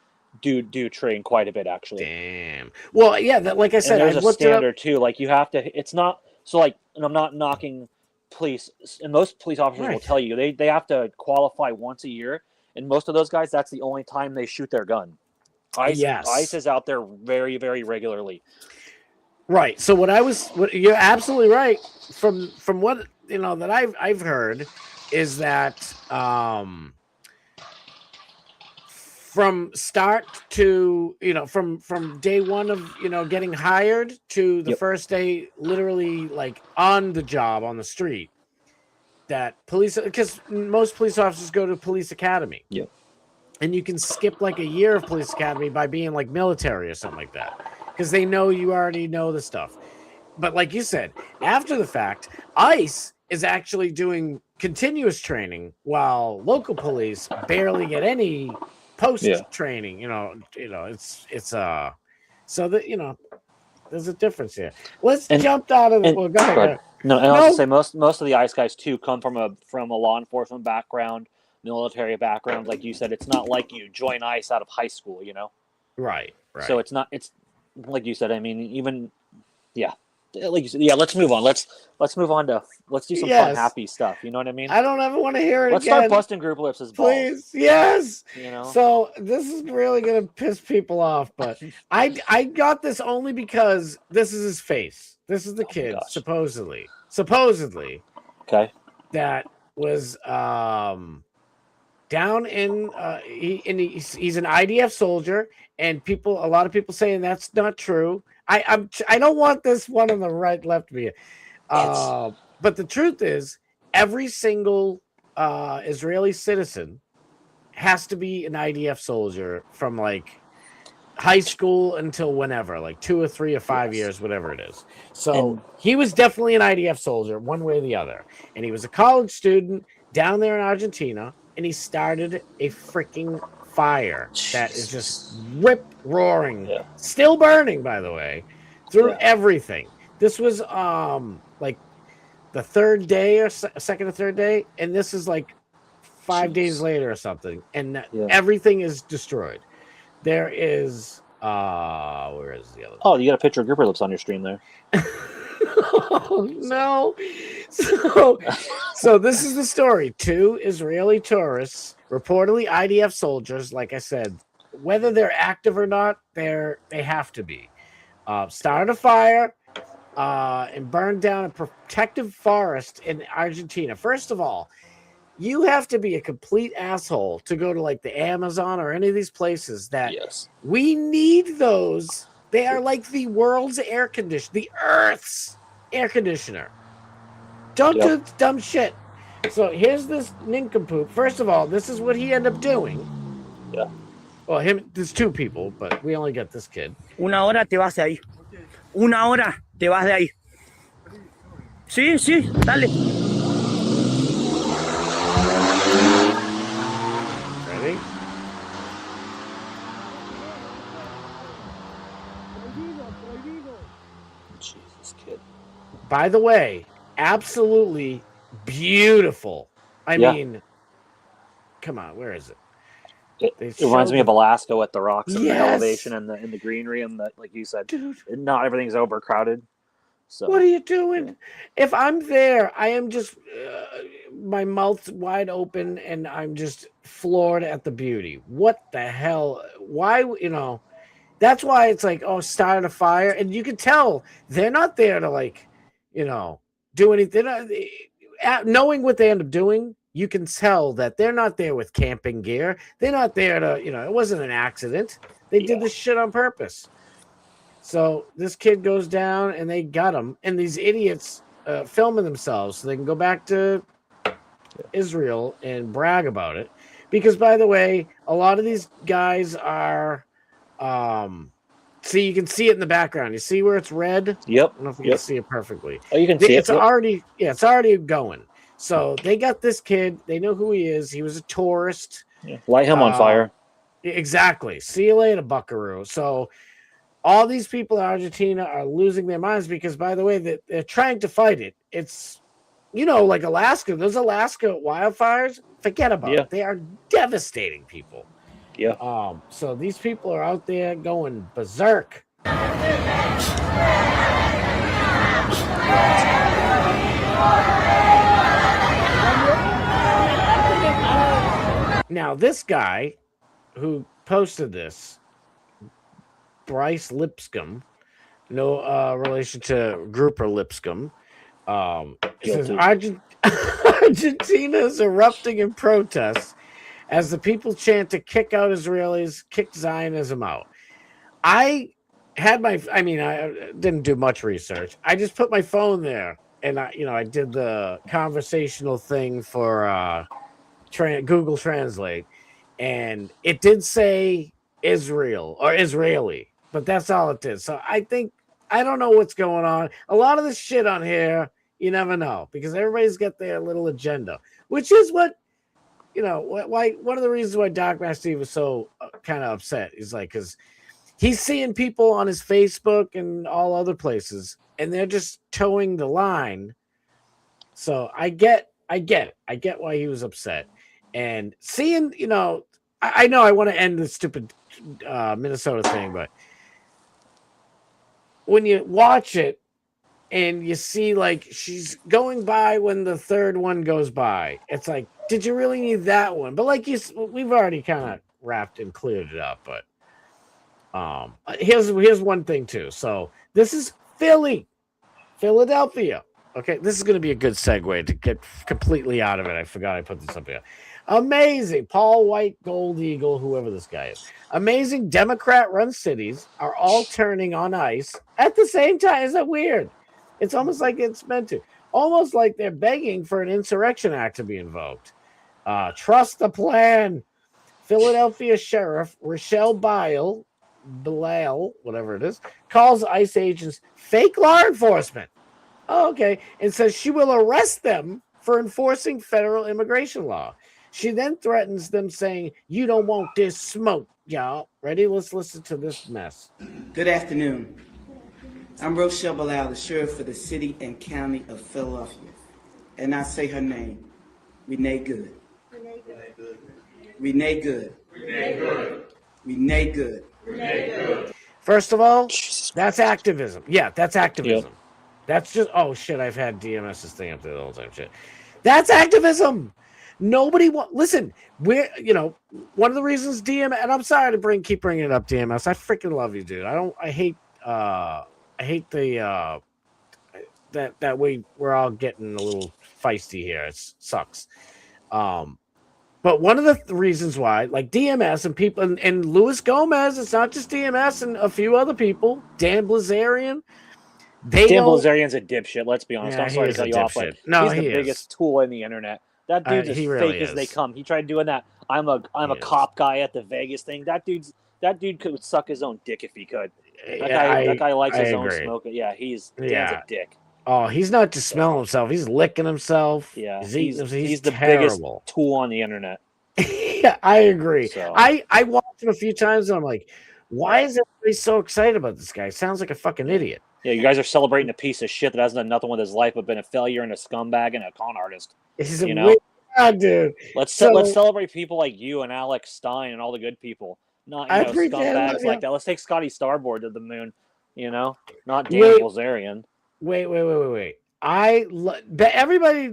do train quite a bit, actually. Damn. Well, yeah, like I said, and there's a standard too. Like you have to. It's not so like, and I'm not knocking police, and most police officers will tell you they have to qualify once a year, and most of those guys, that's the only time they shoot their gun. ICE is out there very, very regularly. Right. So what you're absolutely right. From what that I've heard is that from start to from day one of getting hired to the first day, literally like on the job on the street, that police, because most police officers go to police academy. Yep. And you can skip like a year of police academy by being like military or something like that, because they know you already know the stuff. But like you said, after the fact, ICE is actually doing continuous training while local police barely get any post training. It's so that there's a difference here. Let's jump out of the. Well, go ahead. No, and I was gonna say most of the ICE guys too come from a law enforcement background, military background. Like you said, it's not like you join ICE out of high school, Right. So it's not. It's like you said. I mean, even like you said, let's move on. Let's move on to let's do some fun, happy stuff. You know what I mean? I don't ever want to hear it Let's again. start busting group lips as balls. Please, yes. You know. So this is really gonna piss people off, but I got this only because this is his face. This is the kid, supposedly. Okay. That was down in he's an IDF soldier, and a lot of people saying that's not true. I don't want this one on the right left of me. But the truth is, every single Israeli citizen has to be an IDF soldier from like high school until whenever, like 2 or 3 or 5 years, whatever it is. So he was definitely an IDF soldier, one way or the other. And he was a college student down there in Argentina, and he started a freaking fire that is just roaring, still burning, by the way, through everything. This was like the third day or second or third day, and this is like 5 days later or something, and everything is destroyed. There is where is the other? Oh, you got a picture of Gripper Lips on your stream there. Oh no. So this is the story. 2 Israeli tourists, reportedly IDF soldiers, like I said, whether they're active or not, they have to be. Started a fire and burned down a protective forest in Argentina. First of all, you have to be a complete asshole to go to like the Amazon or any of these places that we need those. They are like the world's air conditioner, the Earth's air conditioner. Don't do dumb shit. So here's this nincompoop. First of all, this is what he ended up doing. Yeah. Well, there's 2 people, but we only got this kid. Una hora te vas de ahí. Una hora te vas de ahí. Sí, sí, dale. Ready? Jesus, kid. By the way, absolutely beautiful. I mean, come on, where is it? It reminds me of Alaska with the rocks and the Yes. elevation and the greenery and the, like you said, Dude. not everything's overcrowded. So What are you doing? If I'm there, I am just my mouth's wide open and I'm just floored at the beauty. What the hell? Why, that's why it's like, oh, start a fire. And you can tell they're not there to like, do anything. Knowing what they end up doing, you can tell that they're not there with camping gear. They're not there to, it wasn't an accident. They did this shit on purpose. So this kid goes down and they got him. And these idiots filming themselves so they can go back to Israel and brag about it. Because, by the way, a lot of these guys are, see, you can see it in the background. You see where it's red? Yep. I don't know if you can see it perfectly. Oh, you can see it's it. already, it's already going. So they got this kid. They know who he is. He was a tourist. Yeah. Light him on fire. Exactly. See you later, buckaroo. So all these people in Argentina are losing their minds because, by the way, they're trying to fight it. It's, like Alaska. Those Alaska wildfires, forget about it. They are devastating people. Yeah. So these people are out there going berserk. Now, this guy who posted this, Bryce Lipscomb, no relation to Grouper Lipscomb, says Argentina is erupting in protests as the people chant to kick out Israelis, kick Zionism out. I didn't do much research. I just put my phone there and I did the conversational thing for Google Translate, and it did say Israel or Israeli, but that's all it did. So I don't know what's going on. A lot of this shit on here, you never know because everybody's got their little agenda, which is what, why one of the reasons why Doc Master Steve was so kind of upset is like, because he's seeing people on his Facebook and all other places, and they're just towing the line. So I get it. I get why he was upset. And seeing, I know I want to end the stupid Minnesota thing, but when you watch it and you see like she's going by when the third one goes by, it's like, did you really need that one? But like we've already kind of wrapped and cleared it up. But here's one thing too. So this is Philadelphia. Okay, this is going to be a good segue to get completely out of it. I forgot I put this up here. Amazing. Paul White, Gold Eagle, whoever this guy is. Amazing Democrat-run cities are all turning on ice at the same time. Is that weird? It's almost like it's meant to. Almost like they're begging for an insurrection act to be invoked. Trust the plan. Philadelphia Sheriff Rochelle Bile, whatever it is, calls ICE agents fake law enforcement. Oh, okay. And says she will arrest them for enforcing federal immigration law. She then threatens them, saying, "You don't want this smoke, y'all." Ready? Let's listen to this mess. Good afternoon. I'm Rochelle Bilal, the sheriff for the city and county of Philadelphia. and I say her name. Renee Good. Renee Good. Renee Good. Renee Good. First of all, that's activism. Yeah, that's activism. Yep. That's just shit. I've had DMS's thing up there the whole time. Shit, that's activism. Nobody listen. We're one of the reasons and I'm sorry to keep bringing it up, DMS. I freaking love you, dude. I hate the that we're all getting a little feisty here. It sucks. But one of the reasons why, like DMS and people and Luis Gomez, it's not just DMS and a few other people, Dan Blazarian. Dan Blazarian's a dipshit. Let's be honest. Yeah, I'm sorry to cut you off, but he's the biggest tool in the internet. That dude's as fake as they come. He tried doing that. I'm a cop guy at the Vegas thing. That dude could suck his own dick if he could. That guy likes his own smoke. Yeah, Dan's a dick. Oh, he's not just smelling himself; he's licking himself. Yeah, he's the biggest tool on the internet. Yeah, I agree. So. I watched him a few times, and I'm like, why is everybody so excited about this guy? Sounds like a fucking idiot. Yeah, you guys are celebrating a piece of shit that hasn't done nothing with his life but been a failure and a scumbag and a con artist. He's a weird guy, dude. Let's celebrate people like you and Alex Stein and all the good people. Not scumbags like that. Let's take Scotty Starboard to the moon. Not Dan Blazarian. Wait.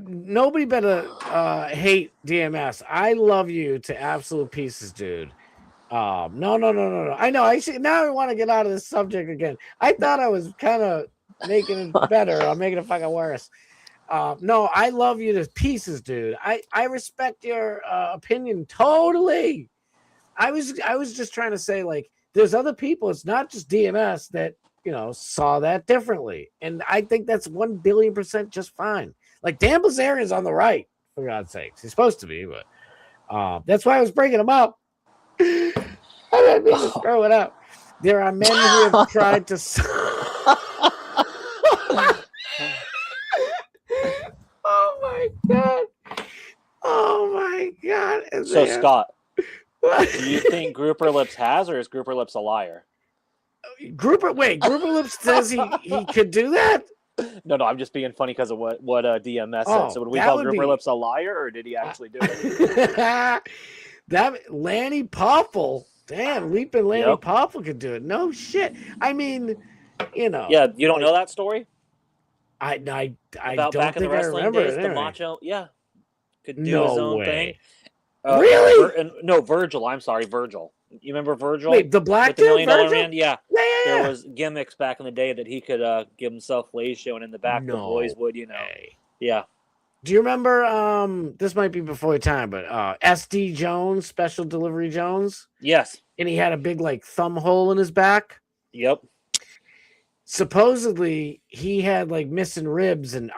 Nobody better hate DMS. I love you to absolute pieces, dude. No. I know. Now I want to get out of this subject again. I thought I was kind of making it better. I'm making it fucking worse. No, I love you to pieces, dude. I respect your opinion totally. I was just trying to say, like, there's other people. It's not just DMS that saw that differently, and I think that's 1,000,000,000% just fine. Like Dan Blazarian's on the right, for God's sakes. He's supposed to be, but that's why I was bringing him up. I didn't mean to screw it up. There are men who have tried to. Oh my god! So Scott, do you think Grouper Lips has, or is Grouper Lips a liar? Grouper Lips says he could do that. No, I'm just being funny because of what DMS said. So would we call Grouper Lips a liar, or did he actually do it? That Lanny Poffel, damn, Leaping Lanny Poffel could do it. No shit. I mean, Yeah, you don't know that story? I About don't back in think the I wrestling remember days, it. the Anyway. Macho, could do his own thing. Really? No, Virgil. I'm sorry, Virgil. You remember Virgil? Wait, the black with the $1 million Virgil? man? Yeah. Yeah. There was gimmicks back in the day that he could give himself fellatio, and in the back the boys would, Yeah. Do you remember? This might be before your time, but SD Jones, Special Delivery Jones. Yes. And he had a big thumb hole in his back. Yep. Supposedly he had missing ribs, and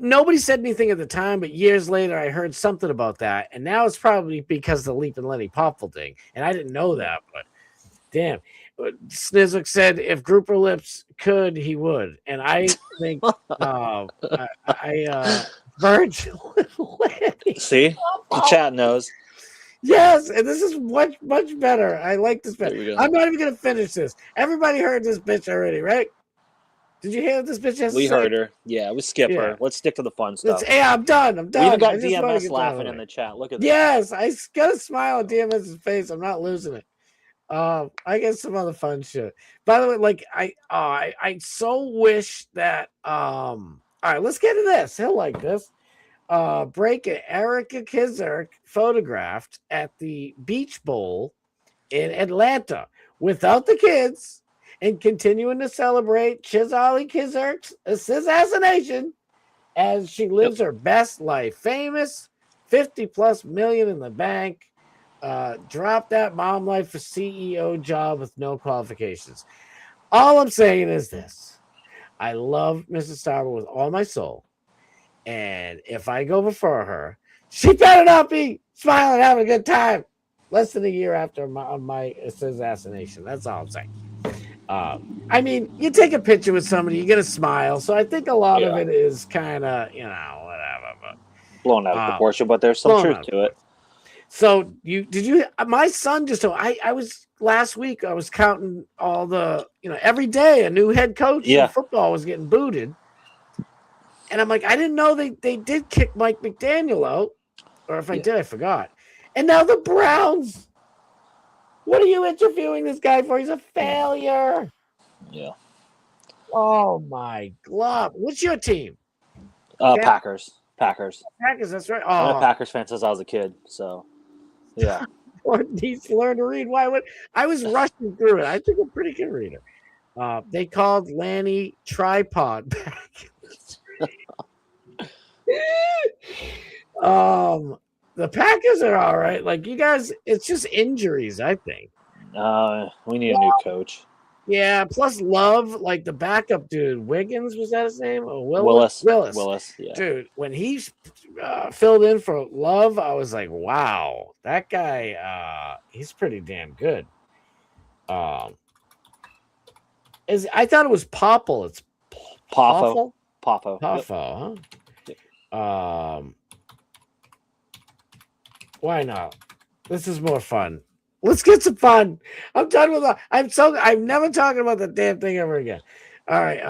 nobody said anything at the time, but years later I heard something about that, and now it's probably because of the Leaping Lenny Poffel thing, and I didn't know that, but damn. Snizzook said if Grouper Lips could, he would, and I think Virgil and Lenny. See, the chat knows. Yes, and this is much better. I like this better. I'm not even gonna finish this. Everybody heard this bitch already, right? Did you hear what this bitch has to say? We heard her. Yeah, we skip her. Let's stick to the fun stuff. I'm done. We even got DMS laughing in the chat. Look at that. Yes, I got a smile on DMS's face. I'm not losing it. I get some other fun shit. By the way, I so wish that all right, let's get to this. He'll like this. Breaker Erica Kizark photographed at the Beach Bowl in Atlanta without the kids and continuing to celebrate Chizali Kizark's assassination as she lives her best life. Famous, 50+ million in the bank. Dropped that mom life for CEO job with no qualifications. All I'm saying is this. I love Mrs. Starboard with all my soul. And if I go before her, she better not be smiling, having a good time. Less than a year after my assassination. That's all I'm saying. I mean, you take a picture with somebody, you get a smile. So I think a lot of it is kind of, whatever. But blown out of proportion, but there's some truth to it. So my son just told last week I was counting all the, every day a new head coach in football was getting booted. And I'm like, I didn't know they did kick Mike McDaniel out. Or if I did, I forgot. And now the Browns. What are you interviewing this guy for? He's a failure. Yeah. Oh my God. What's your team? Packers. Packers, that's right. I'm a Oh, Packers fan since I was a kid. So, yeah. or needs to learn to read. Why would I was rushing through it? I think I'm a pretty good reader. They called Lanny tripod back. The Packers are all right. Like you guys, it's just injuries, I think. We need a new coach. Yeah, plus Love, like the backup dude, Wiggins, was that his name? Or Willis. Yeah. Dude, when he filled in for Love, I was like, wow, that guy, he's pretty damn good. I thought it was Popple. It's Poffo. Poffo, huh? Why not? This is more fun. Let's get some fun. I'm done with that. I'm never talking about the damn thing ever again. All right.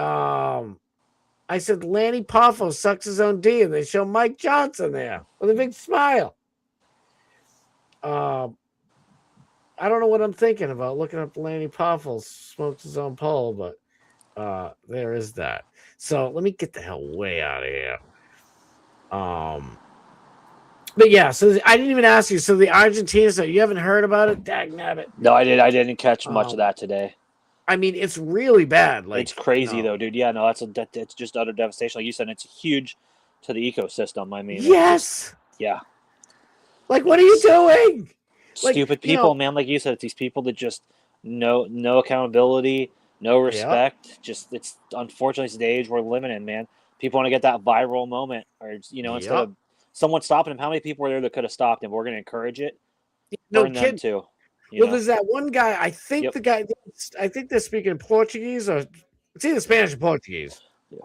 I said Lanny Poffo sucks his own D, and they show Mike Johnson there with a big smile. I don't know what I'm thinking about looking up Lanny Poffo smokes his own pole, but there is that. So let me get the hell way out of here. But yeah, so I didn't even ask you. So the Argentina, so you haven't heard about it? Dagnabbit. No, I didn't catch much of that today. I mean, it's really bad. Like it's crazy though, dude. Yeah, no, it's just utter devastation. Like you said, it's huge to the ecosystem. I mean, yes, yeah. Like, what are you doing? Stupid people, man. Like you said, it's these people that just no accountability, no respect. Just it's unfortunately it's the age we're living in, man. People want to get that viral moment, or instead of someone stopping him, how many people were there that could have stopped him? We're going to encourage it. No Burn kid. them too. There's that one guy. I think I think they're speaking Portuguese, or it's either Spanish or Portuguese. Yeah.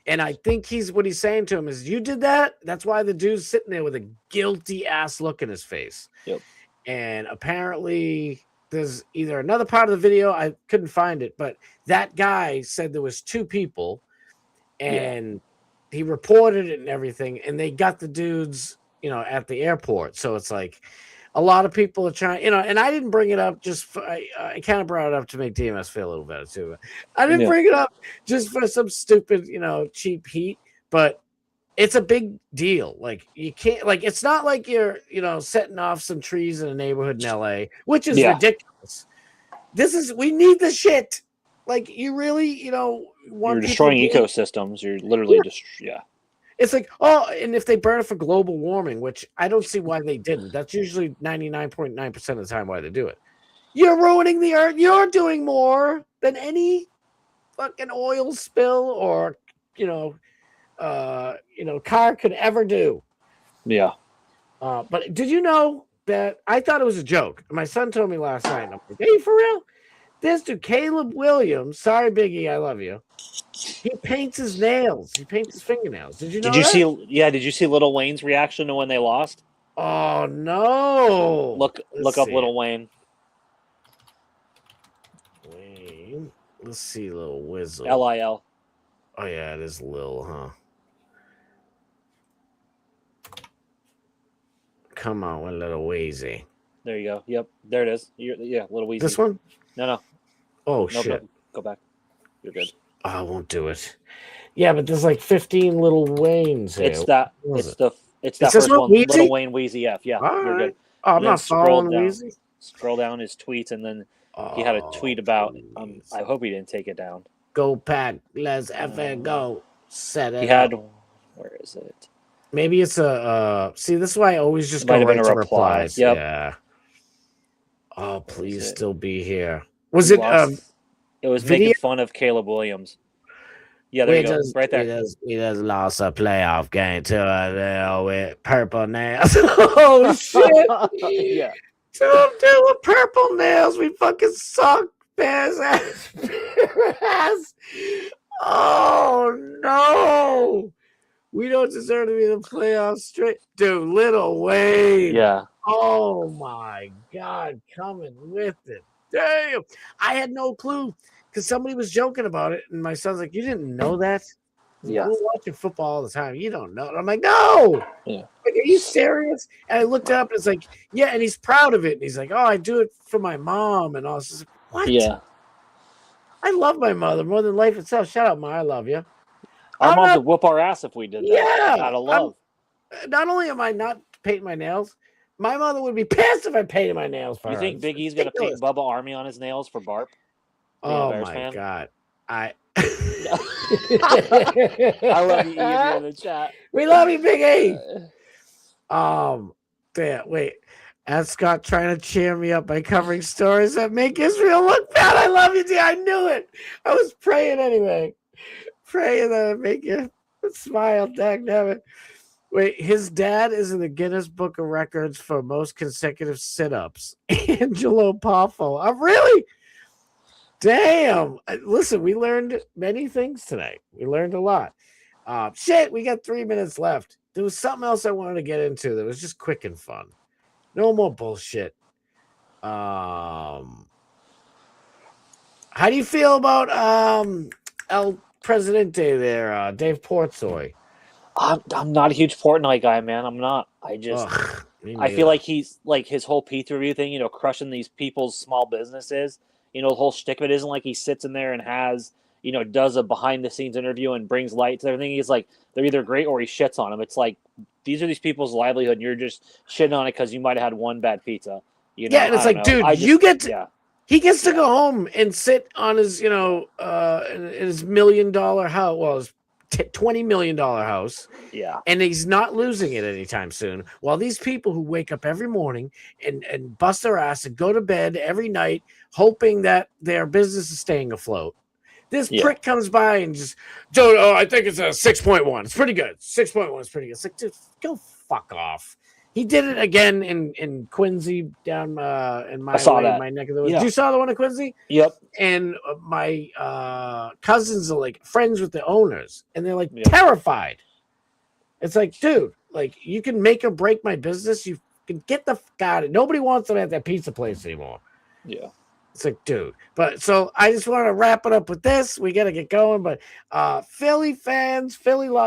And I think what he's saying to him is, you did that. That's why the dude's sitting there with a guilty ass look in his face. Yep. And apparently there's either another part of the video, I couldn't find it, but that guy said there was two people, and he reported it and everything, and they got the dudes, at the airport. So it's like a lot of people are trying, and I didn't bring it up just for, I kind of brought it up to make DMS feel a little better too. I didn't bring it up just for some stupid, cheap heat, but it's a big deal. Like you can't, like, it's not like you're, setting off some trees in a neighborhood in LA, which is ridiculous. We need the shit. Like you really, you're destroying ecosystems. You're literally It's like, and if they burn it for global warming, which I don't see why they didn't. That's usually 99.9% of the time why they do it. You're ruining the earth. You're doing more than any fucking oil spill or, car could ever do. Yeah. But did you know that I thought it was a joke? My son told me last night. And I'm like, hey, for real? This dude, Caleb Williams, sorry, Biggie, I love you. He paints his nails. He paints his fingernails. Did you know that? Did you see Lil Wayne's reaction to when they lost? Oh, no. Look up Lil Wayne. Let's see, Lil Wizzle. Lil. Oh, yeah, it is Lil, huh? Come on, one little Weezy. There you go. Yep, there it is. Little Weezy. This one? No. Oh, shit. Go back. You're good. Oh, I won't do it. Yeah, but there's like 15 Little Waynes here. It's that first one. Weezy? Little Wayne Weezy F. Yeah, you're good. Oh, I'm not following Weezy. Scroll down his tweets, and then he had a tweet about. I hope he didn't take it down. Go Pack, let's effing go. Set it. He had. Where is it? Maybe it's a. See, this is why I always just go right to replies. Yep. Yeah. Oh, please still be here. Was it? It was making fun of Caleb Williams. Yeah, there you go. Right there. He just lost a playoff game to with purple nails. Oh, shit. Yeah. Dude with purple nails. We fucking suck. Bears ass. Oh, no. We don't deserve to be in the playoffs straight. Dude, Little Wayne. Yeah. Oh, my God. Coming with it. Damn. I had no clue because somebody was joking about it. And my son's like, you didn't know that? Yeah. We're watching football all the time. You don't know. And I'm like, no. Yeah. Like, are you serious? And I looked up and it's like, yeah, and he's proud of it. And he's like, oh, I do it for my mom. And all this. What? Yeah. I love my mother more than life itself. Shout out, Ma. I love you. Our I'm mom not- would whoop our ass if we did that. Yeah. Out of love. Not only am I not painting my nails, my mother would be pissed if I painted my nails for You her. think Big E's going to paint Bubba Army on his nails for Barp? Oh Bears my fan? God. I love you, E, if you're in the chat. We love you, Big E. Wait. As Scott trying to cheer me up by covering stories that make Israel look bad. I love you, dear. I knew it. I was praying anyway. Praying that it'd make you smile. Dag nabbit. Wait, his dad is in the Guinness Book of Records for most consecutive sit-ups. Angelo Poffo. I'm really? Damn. Listen, we learned many things today. We learned a lot. Shit, we got 3 minutes left. There was something else I wanted to get into that was just quick and fun. No more bullshit. How do you feel about El Presidente there, Dave Portnoy? I'm not a huge Portnoy guy, man. I'm not. I feel like he's like his whole pay-per-view thing, crushing these people's small businesses. The whole shtick of it isn't like he sits in there and has, does a behind-the-scenes interview and brings light to everything. He's like, they're either great or he shits on them. It's like, these are these people's livelihood, and you're just shitting on it because you might have had one bad pizza. Yeah, and it's like, dude, he gets to go home and sit on his, in his $1 million house. Well, his $20 million house. Yeah. And he's not losing it anytime soon. While these people who wake up every morning and bust their ass and go to bed every night hoping that their business is staying afloat. This prick comes by and just, Joe, I think it's a 6.1. It's pretty good. 6.1 is pretty good. It's like, dude, go fuck off. He did it again in Quincy down in my neck of the woods. Yeah. You saw the one in Quincy? Yep. And my cousins are like friends with the owners, and they're like terrified. It's like, dude, like you can make or break my business. You can get the fuck out of it. Nobody wants them at that pizza place anymore. Yeah. It's like, dude. But so I just want to wrap it up with this. We got to get going. But Philly fans,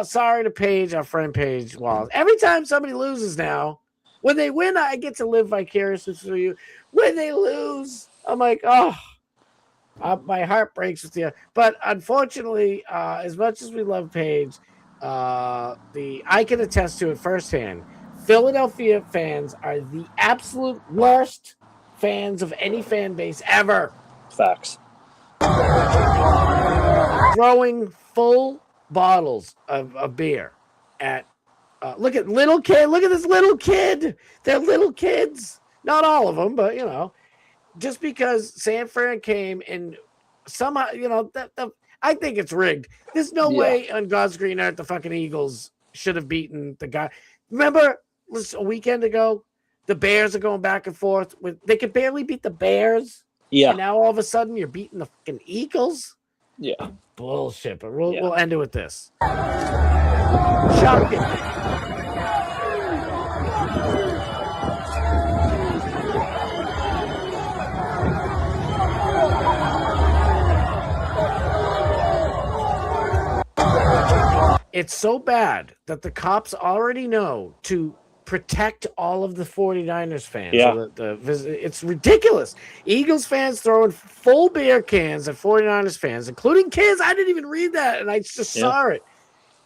sorry to Paige, our friend Paige Walls. Every time somebody loses now, when they win, I get to live vicariously through you. When they lose, I'm like, oh, my heart breaks with you. But unfortunately, as much as we love Paige, I can attest to it firsthand. Philadelphia fans are the absolute worst fans of any fan base ever. Facts. Throwing full bottles of beer at look at little kid. Look at this little kid. They're little kids. Not all of them, but just because San Fran came and somehow, I think it's rigged. There's no way on God's green earth the fucking Eagles should have beaten the guy. Remember a weekend ago, the Bears are going back and forth. They could barely beat the Bears. Yeah. And now all of a sudden you're beating the fucking Eagles? Yeah. Bullshit. But we'll end it with this. Shocking. It's so bad that the cops already know to protect all of the 49ers fans. Yeah. It's ridiculous. Eagles fans throwing full beer cans at 49ers fans, including kids. I didn't even read that, and I just saw it.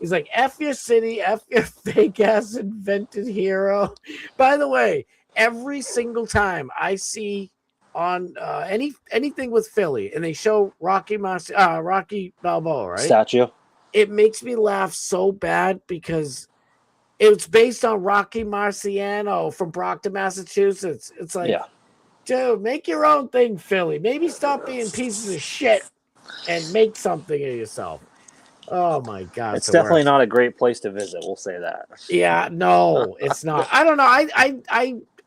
He's like, F your city, F your fake-ass invented hero. By the way, every single time I see on anything with Philly, and they show Rocky Balboa, right? Statue. It makes me laugh so bad because it's based on Rocky Marciano from Brockton, Massachusetts. It's like, dude, make your own thing, Philly. Maybe stop being pieces of shit and make something of yourself. Oh my God. It's definitely not a great place to visit. We'll say that. Yeah, no, it's not. I don't know.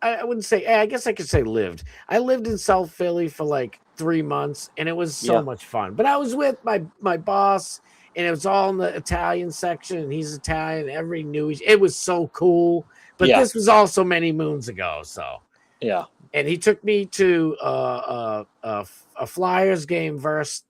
I wouldn't say, I guess I could say lived. I lived in South Philly for like 3 months and it was so much fun. But I was with my boss. And it was all in the Italian section, and he's Italian. Everybody knew it was so cool. But this was also many moons ago. So and he took me to a Flyers game versus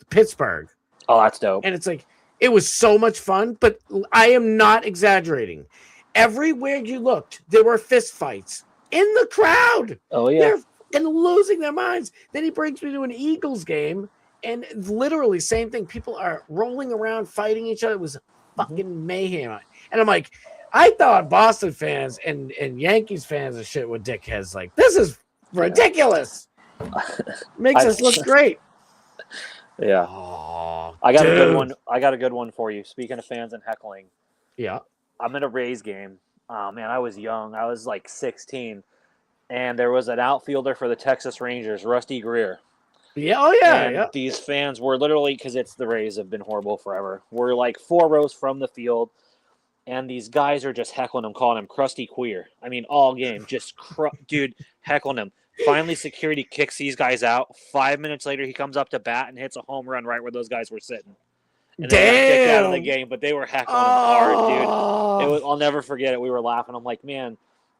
Pittsburgh. Oh, that's dope. And it's like, It was so much fun, but I am not exaggerating. Everywhere you looked, there were fist fights in the crowd. Oh yeah. They're fucking losing their minds. Then he brings me to an Eagles game, and literally same thing. People are rolling around, fighting each other. It was fucking mayhem. And I'm like, I thought Boston fans and Yankees fans and shit were dickheads. Like, this is ridiculous. Makes us look great. Yeah. Oh, I got dude. a good one. I got a good one for you. Speaking of fans and heckling. Yeah. I'm in a Rays game. Man, I was young. I was like 16. And there was an outfielder for the Texas Rangers, Rusty Greer. Yeah, oh yeah, and yeah. These fans were literally, because it's the Rays have been horrible forever. We're like 4 rows from the field, and these guys are just heckling him, calling him Krusty Queer. I mean, all game, just dude, heckling him. Finally, security kicks these guys out. 5 minutes later, he comes up to bat and hits a home run right where those guys were sitting. And they got kicked out of the game, but they were heckling him hard, dude. It was, I'll never forget it. We were laughing. I'm like, man.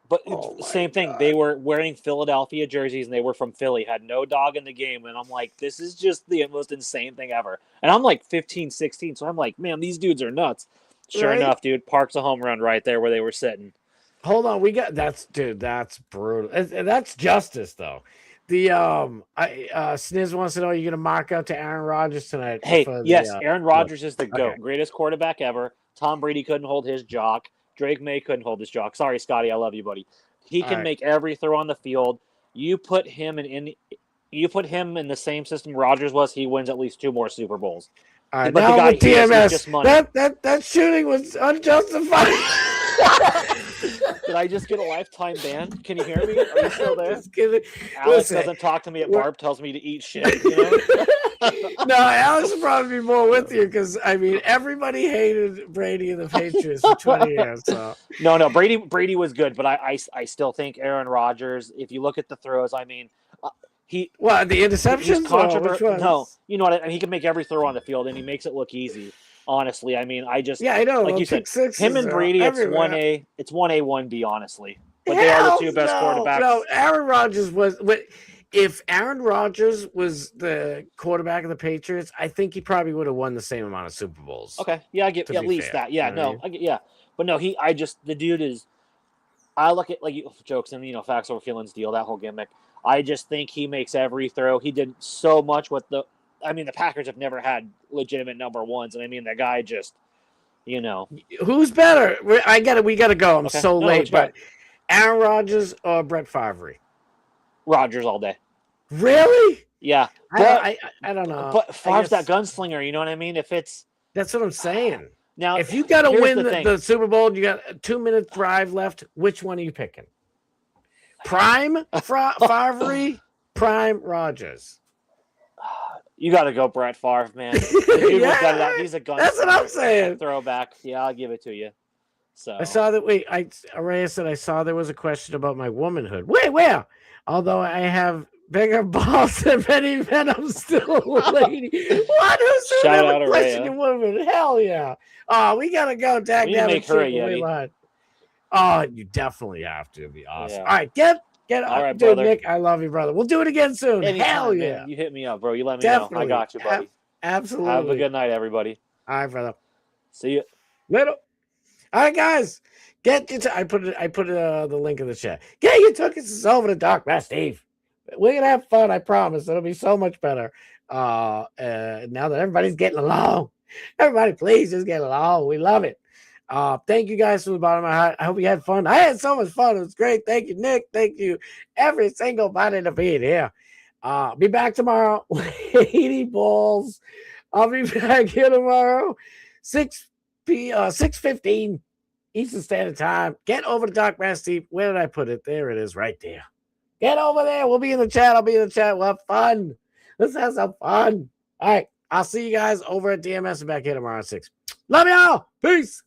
But same thing. God. They were wearing Philadelphia jerseys, and they were from Philly. Had no dog in the game. And I'm like, this is just the most insane thing ever. And I'm like 15, 16. So I'm like, man, these dudes are nuts. Sure enough, dude, parks a home run right there where they were sitting. Hold on. That's brutal. That's justice, though. The Sniz wants to know, are you going to mark out to Aaron Rodgers tonight? Hey, yes, Aaron Rodgers is the GOAT. Greatest quarterback ever. Tom Brady couldn't hold his jock. Drake May couldn't hold his jock. Sorry, Scotty, I love you, buddy. He can make every throw on the field. You put him in the same system Rodgers was, he wins at least 2 more Super Bowls. All right, but now the guy, with TMS, just money. That shooting was unjustified. Did I just get a lifetime ban? Can you hear me? Are you still there? Just kidding. Alex doesn't talk to me at Barb, tells me to eat shit. You know? No, Alex would probably be more with you because, I mean, everybody hated Brady and the Patriots for 20 years. So. No, Brady was good, but I still think Aaron Rodgers, if you look at the throws, I mean, the interceptions? No, you know what? I mean, he can make every throw on the field, and he makes it look easy. Honestly, I mean, I know. Like you said, him and Brady, it's 1A, 1B, honestly. But they are the 2 best quarterbacks. No, Aaron Rodgers was. If Aaron Rodgers was the quarterback of the Patriots, I think he probably would have won the same amount of Super Bowls. Okay, yeah, I get at least fair. that. Yeah, but no, the dude is. I look at jokes and facts over feelings deal, that whole gimmick. I just think he makes every throw. He did so much with the Packers have never had legitimate number ones, and I mean, the guy just, Who's better? We got to go. I'm so late, but Aaron Rodgers or Brett Favre? Rodgers all day. Really? Yeah. I don't know. But Favre's that gunslinger, you know what I mean? That's what I'm saying. Now, if you got to win the Super Bowl, you got a 2-minute drive left, which one are you picking? Prime Favre, prime Rodgers. You got to go Brett Favre, man. He's a gunslinger. That's what I'm saying. Throwback. Yeah, I'll give it to you. So I saw that. Wait, Araya said I saw there was a question about my womanhood. Wait, where? Although I have bigger balls than Benny Venom, still a lady. What? Who's ever questioning women? Hell yeah! Oh, we gotta go. Tag down make her a Yeti. Oh, you definitely have to. It'd be awesome. Yeah. All right, get all right, dude, brother. Nick. I love you, brother. We'll do it again soon. Anytime, hell yeah! Man. You hit me up, bro. You let me Definitely. know. I got you, buddy. Absolutely. Have a good night, everybody. All right, brother. See you later. All right, guys. Get your I put the link in the chat. Get your tickets over to Dark Mass Steve. We're gonna have fun. I promise. It'll be so much better. Now that everybody's getting along. Everybody, please just get along. We love it. Thank you guys from the bottom of my heart. I hope you had fun. I had so much fun. It was great. Thank you, Nick. Thank you, every single body to be here. Be back tomorrow. 80 balls. I'll be back here tomorrow. 6:15 Eastern Standard Time. Get over to Dark Mass Steve. Where did I put it? There it is, right there. Get over there. We'll be in the chat. I'll be in the chat. We'll have fun. Let's have some fun. All right. I'll see you guys over at DMS and back here tomorrow at 6. Love y'all. Peace.